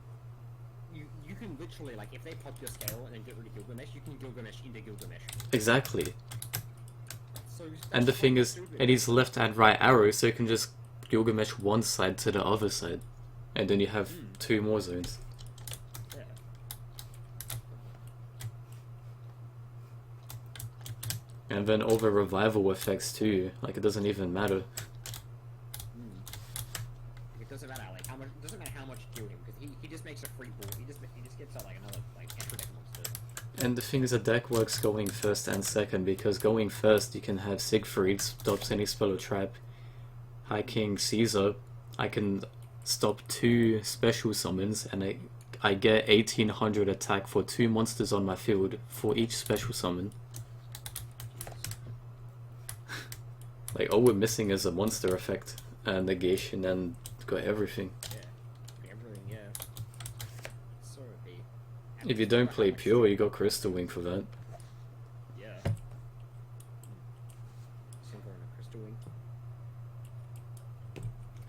You can literally, like, if they pop your scale and then get rid of Gilgamesh, you can Gilgamesh into Gilgamesh. Exactly. So And the thing is, it is left and right arrow, so you can just Gilgamesh one side to the other side. And then you have 2 more zones. Yeah. And then all the revival effects too, like it doesn't even matter. It doesn't matter, like, how much, it doesn't matter how much you kill him, because he just makes a free ball, he just gets like another, like, extra deck monster. And the thing is, the deck works going first and second, because going first you can have Siegfried, stops any spell or trap. High King Caesar, I can stop 2 special summons, and I get 1800 attack for 2 monsters on my field for each special summon. Like, all we're missing is a monster effect, and negation, and got everything. Yeah, everything, yeah. So If you don't play pure, you got Crystal Wing for that. Yeah. Silver and a Crystal Wing.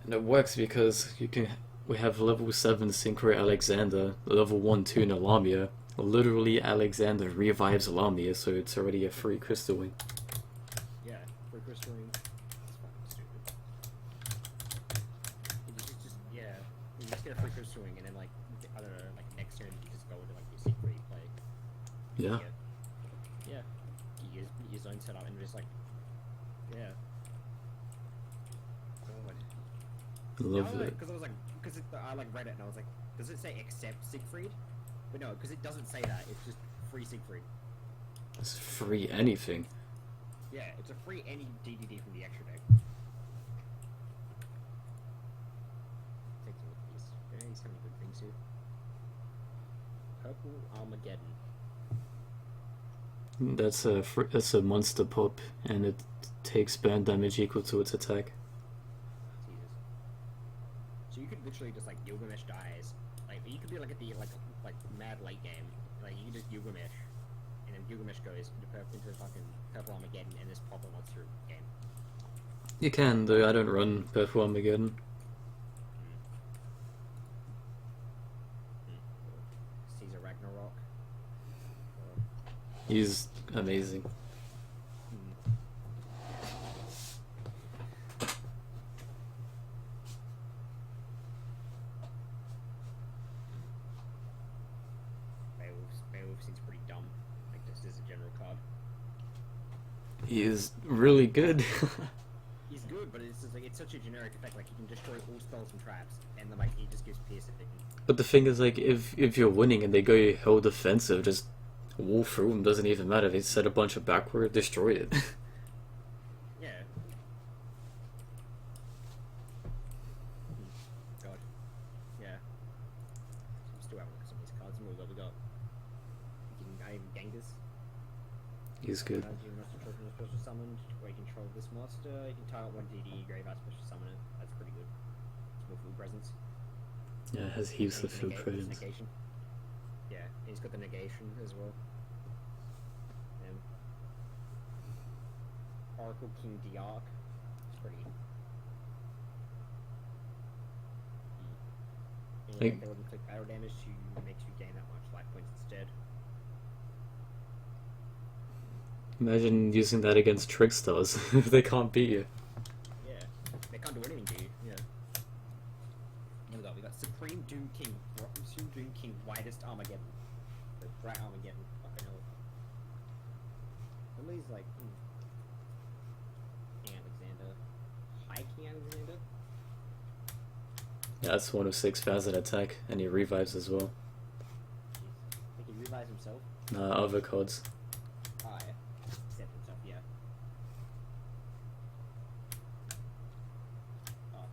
And it works because we have level 7 Synchro Alexander, level 1 Tuna Lamia. Literally, Alexander revives Lamia, so it's already a free Crystal Wing. Yeah, free Crystal Wing. It's fucking stupid. You just get a free Crystal Wing, and then, like, I don't know, like, next turn you just go into, like, your secret play. Yeah. Yeah. You get your zone set up, and just, like, yeah. Love it. Because I was like, I like read it and I was like, does it say accept Siegfried? But no, because it doesn't say that. It's just free Siegfried. It's free anything. Yeah, it's a free any DDD from the extra deck. Take a look at this. There ain't so many good things here. Purple Armageddon. That's a monster pop, and it takes burn damage equal to its attack. Jesus. So you could literally just like Gilgamesh dies. Like you could be like at the like mad late game. Like you can just Gilgamesh, and then Gilgamesh goes into fucking Purple Armageddon and just pop a monster game. You can, though I don't run Purple Armageddon. Caesar Ragnarok. He's amazing. Beowulf seems pretty dumb, like just as a general card. He is really good. He's good, but it's just like it's such a generic effect. Like he can destroy all spells and traps, and then like he just gives pierce effect. But the thing is, like, if you're winning and they go hell defensive, just wall through them, doesn't even matter. They set a bunch of backward, destroy it. Yeah. God. Yeah. I'm still having some of these cards. What we got? I even Genghis. He's good. You must control from the special summoned, where you control this monster. You can target one DD graveyard special summon it. That's pretty good. Small field presence. Yeah, it has heaps of field presence. Yeah, he's got the negation as well. Oracle King Diark. It's pretty. Like, they wouldn't click arrow damage to makes you gain that much life points instead. imagine using that against Trickstars if they can't beat you. Yeah, they can't do anything to you. Yeah. And we got Supreme Doom King, Whitest Armageddon, the Bright Armageddon. Fucking hell. Somebody's like King Alexander, High King Alexander. Yeah, that's 1 of 6,000 attack, and he revives as well. Jeez. He revives himself. Other cards. Oh yeah, except himself. Yeah. Oh.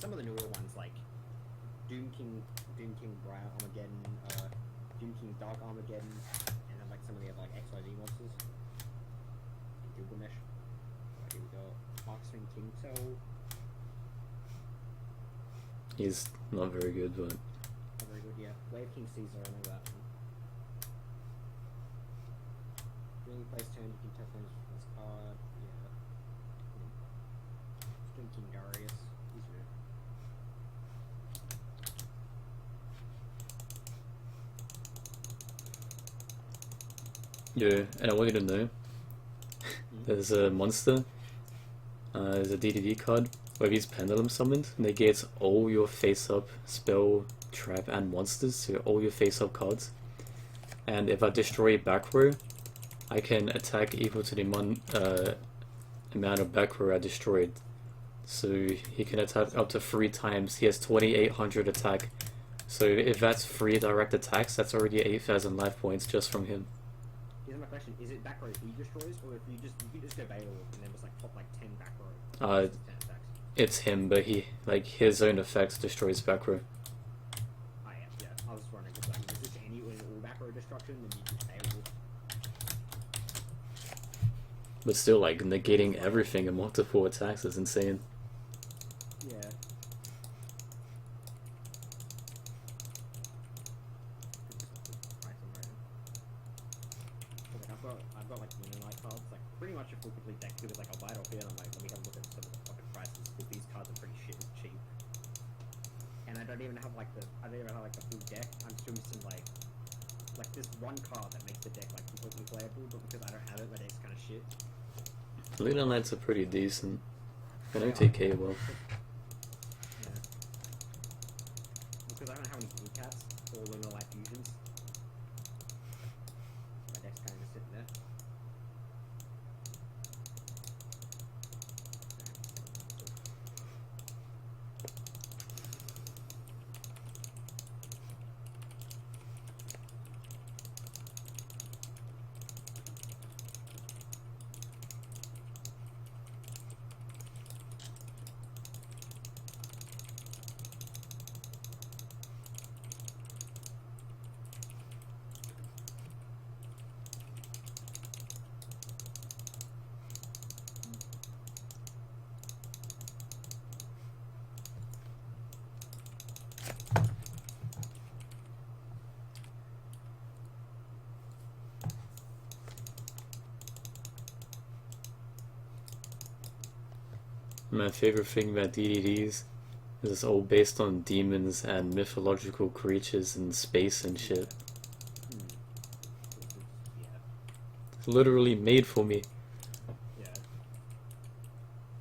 some of the newer ones like Doom King Brian Armageddon, Doom King Dark Armageddon, and then like some of the other like XYZ monsters. Gilgamesh. Right, here we go. Marksman King Cell. He's not very good, but Not very good, yeah. Wave King Caesar, I know that one. During place turn, you can tap on this card. Yeah. Doom King Darius. He's good. yeah. And I want you to know, there's a monster. There's a DDD card where he's pendulum summoned. Negates all your face-up spell, trap, and monsters, so all your face-up cards. And if I destroy back row, I can attack equal to the amount of back row I destroyed. So he can attack up to 3 times. He has 2800 attack. So if that's 3 direct attacks, that's already 8000 life points just from him. Here's my question: is it back row he destroys, or if you can just go Beowulf and then just like pop like 10 back row? 10 attacks. It's him, but he his own effects destroys back row. Oh yeah. I was just wondering because like, is this any all back row destruction? Then you just Beowulf. But still, like negating everything in multiple attacks is insane. Yeah. I've got like Moonlight cards, like pretty much a full complete deck with like I'll buy it off here and I'm like, let me have a look at some of the fucking prices because these cards are pretty cheap. And I don't even have like the full deck. I'm still missing like this one card that makes the deck like completely playable, but because I don't have it, my deck's kind of shit. Lunar Knights are pretty decent. They don't take K well. Yeah. Because I don't have any blue cats or Lunar Light fusions. My deck's kind of just sitting there. My favorite thing about DDDs is it's all based on demons and mythological creatures in space and shit. Yeah. It's literally made for me. Yeah. I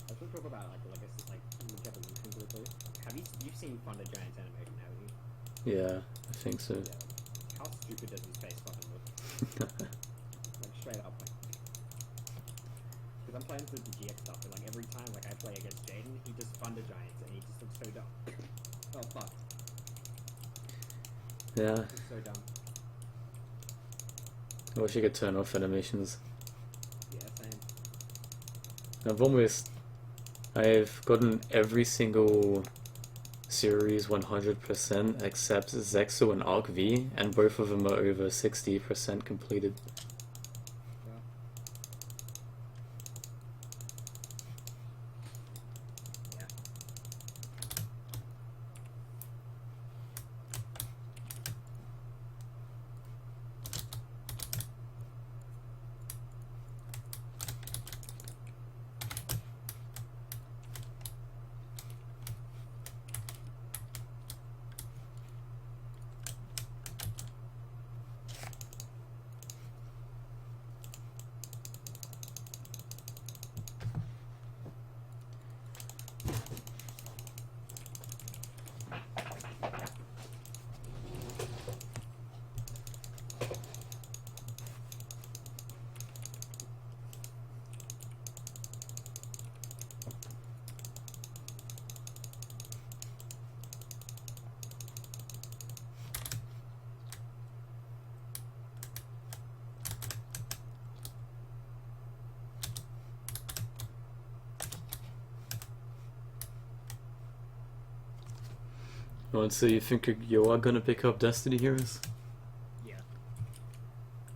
was going to talk about like evolution quickly. You've seen Thunder Giants animation, haven't you? Yeah, I think so. Yeah. How stupid does his face fucking look? Like straight up, like. Because I'm playing through the GX stuff, and like every time like I play against Jaiden, he does Thunder Giants, and he just looks so dumb. Oh fuck. Yeah, He looks so dumb. I wish I could turn off animations. Yeah, same. I've gotten every single series 100% except Zexo and Arc V, and both of them are over 60% completed. Yeah. Oh, so you think you are gonna pick up Destiny Heroes? Yeah.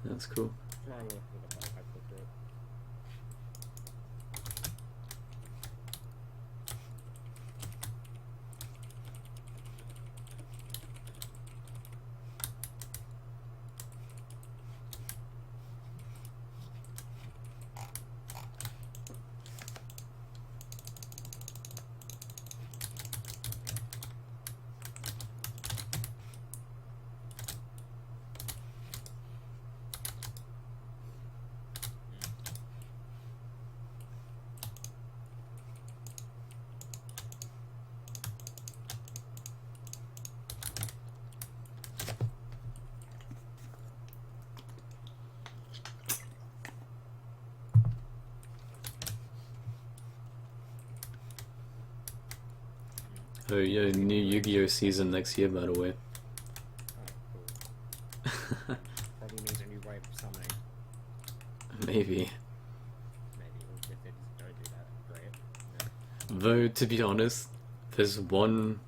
That's cool. Tomorrow we'll look at I put through it. Oh yeah, new Yu-Gi-Oh season next year, by the way. Oh, cool. Probably means a new wave of summoning. Maybe. Maybe. Or if they just don't do that, great. Yeah. Though, to be honest, there's one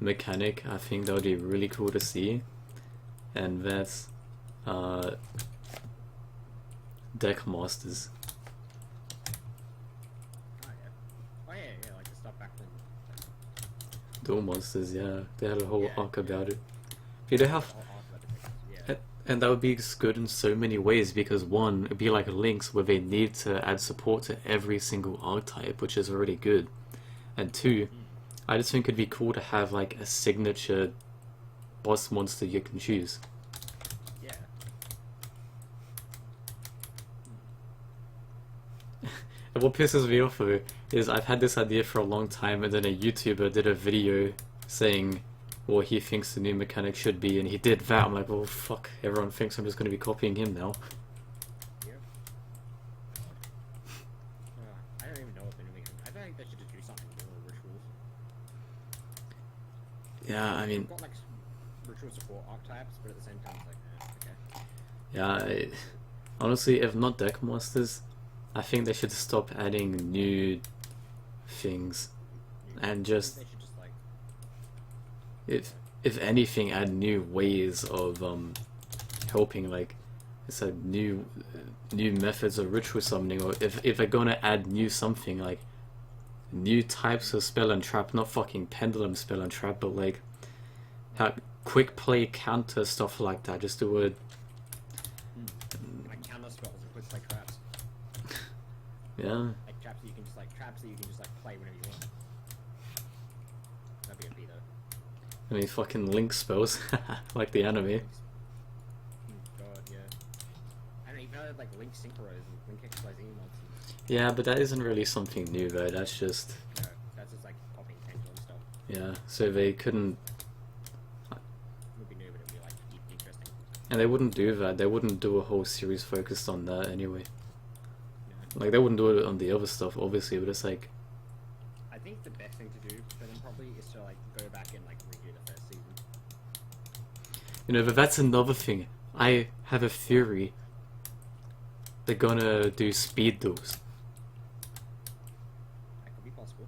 mechanic I think that would be really cool to see, and that's deck masters. Oh yeah. Oh yeah, yeah, like the stuff back from. Duel monsters, yeah, they had a whole Yeah, arc yeah. about it. But they have, Yeah. and that would be good in so many ways because one, it'd be like links where they need to add support to every single archetype, which is already good, and two, I just think it'd be cool to have like a signature boss monster you can choose. Yeah. And what pisses me off though is I've had this idea for a long time, and then a YouTuber did a video saying what he thinks the new mechanic should be, and he did that. I'm like, well, fuck, everyone thinks I'm just going to be copying him now. Yep. I don't even know what they're doing. I think they should just do something more rituals. Yeah, I mean, We've got like ritual support archetypes, but at the same time, it's like, okay. yeah, honestly, if not deck masters, I think they should stop adding new things, and just, They should just like. if anything, add new ways of helping, like it's a new methods of ritual summoning, or if they're gonna add new something, like new types of spell and trap, not fucking pendulum spell and trap, but like how quick play counter stuff like that. Just do it. Like counter spells and quick play traps. Yeah. Like traps that you can just like play whenever you want. That'd be a B though. I mean, fucking link spells, like the anime. God, yeah. I don't even know like Link Synchros and Link XYZ mods. Yeah, but that isn't really something new though. That's just, No, that's just like popping pendulum stuff. yeah. So they couldn't, It would be new, but it'd be like interesting. and they wouldn't do that. They wouldn't do a whole series focused on that anyway. No. Like they wouldn't do it on the other stuff, obviously. But it's like, I think the best thing to do for them probably is to like go back and like redo the first season. you know, but that's another thing. I have a theory. They're gonna do speed duels. That could be possible.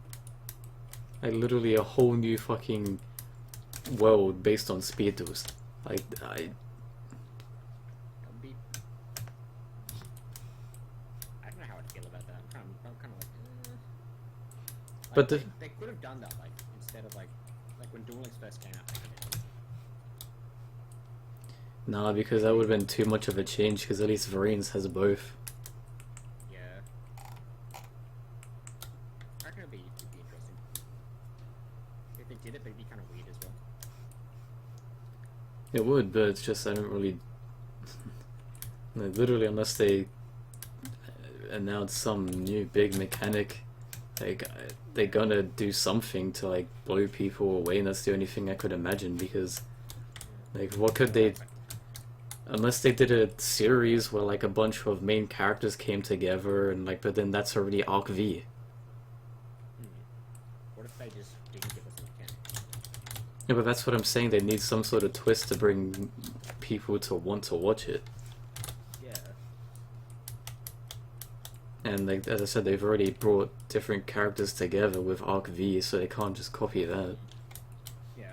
Like literally a whole new fucking world based on speed duels. Like That would be. I don't know how I'd feel about that. I'm kind of like. But they could have done that like instead of like when Duel Links first came out. They could have. nah, because that would have been too much of a change. Because at least Variants has both. Yeah. I reckon it'd be interesting. If they did it, they'd be kind of weird as well. It would, but it's just I don't really. Like, literally, unless they announce some new big mechanic, like they're gonna do something to like blow people away, and that's the only thing I could imagine. Because, like, what could they? Unless they did a series where like a bunch of main characters came together, and like, but then that's already Arc V. What if they just didn't give us a mechanic? Yeah, but that's what I'm saying. They need some sort of twist to bring people to want to watch it. Yeah. And like as I said, they've already brought different characters together with Arc V, so they can't just copy that. Yeah.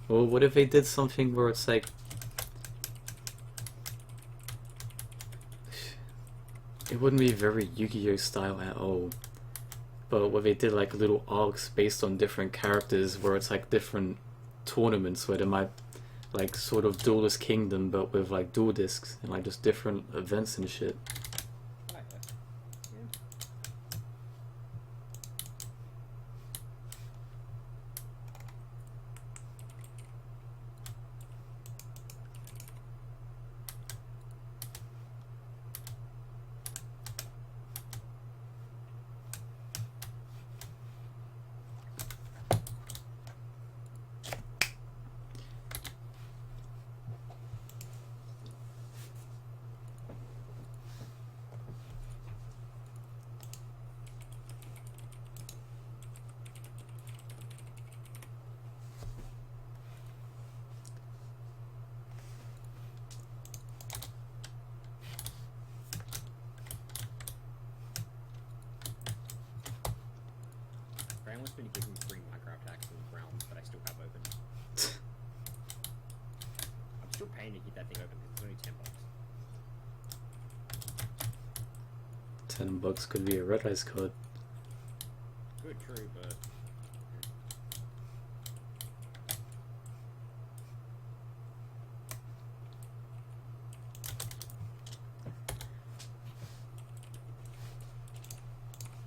Or what if they did something where it's like... It wouldn't be very Yu-Gi-Oh style at all. But what they did like little arcs based on different characters where it's like different tournaments where they might like sort of Duelist Kingdom but with like dual discs and like just different events and shit. I like that. Yeah. Brian wants me to give him 3 Minecraft hacks in the realm that I still have open. I'm still paying to keep that thing open because it's only $10. $10 could be a red ice card. Good, true, but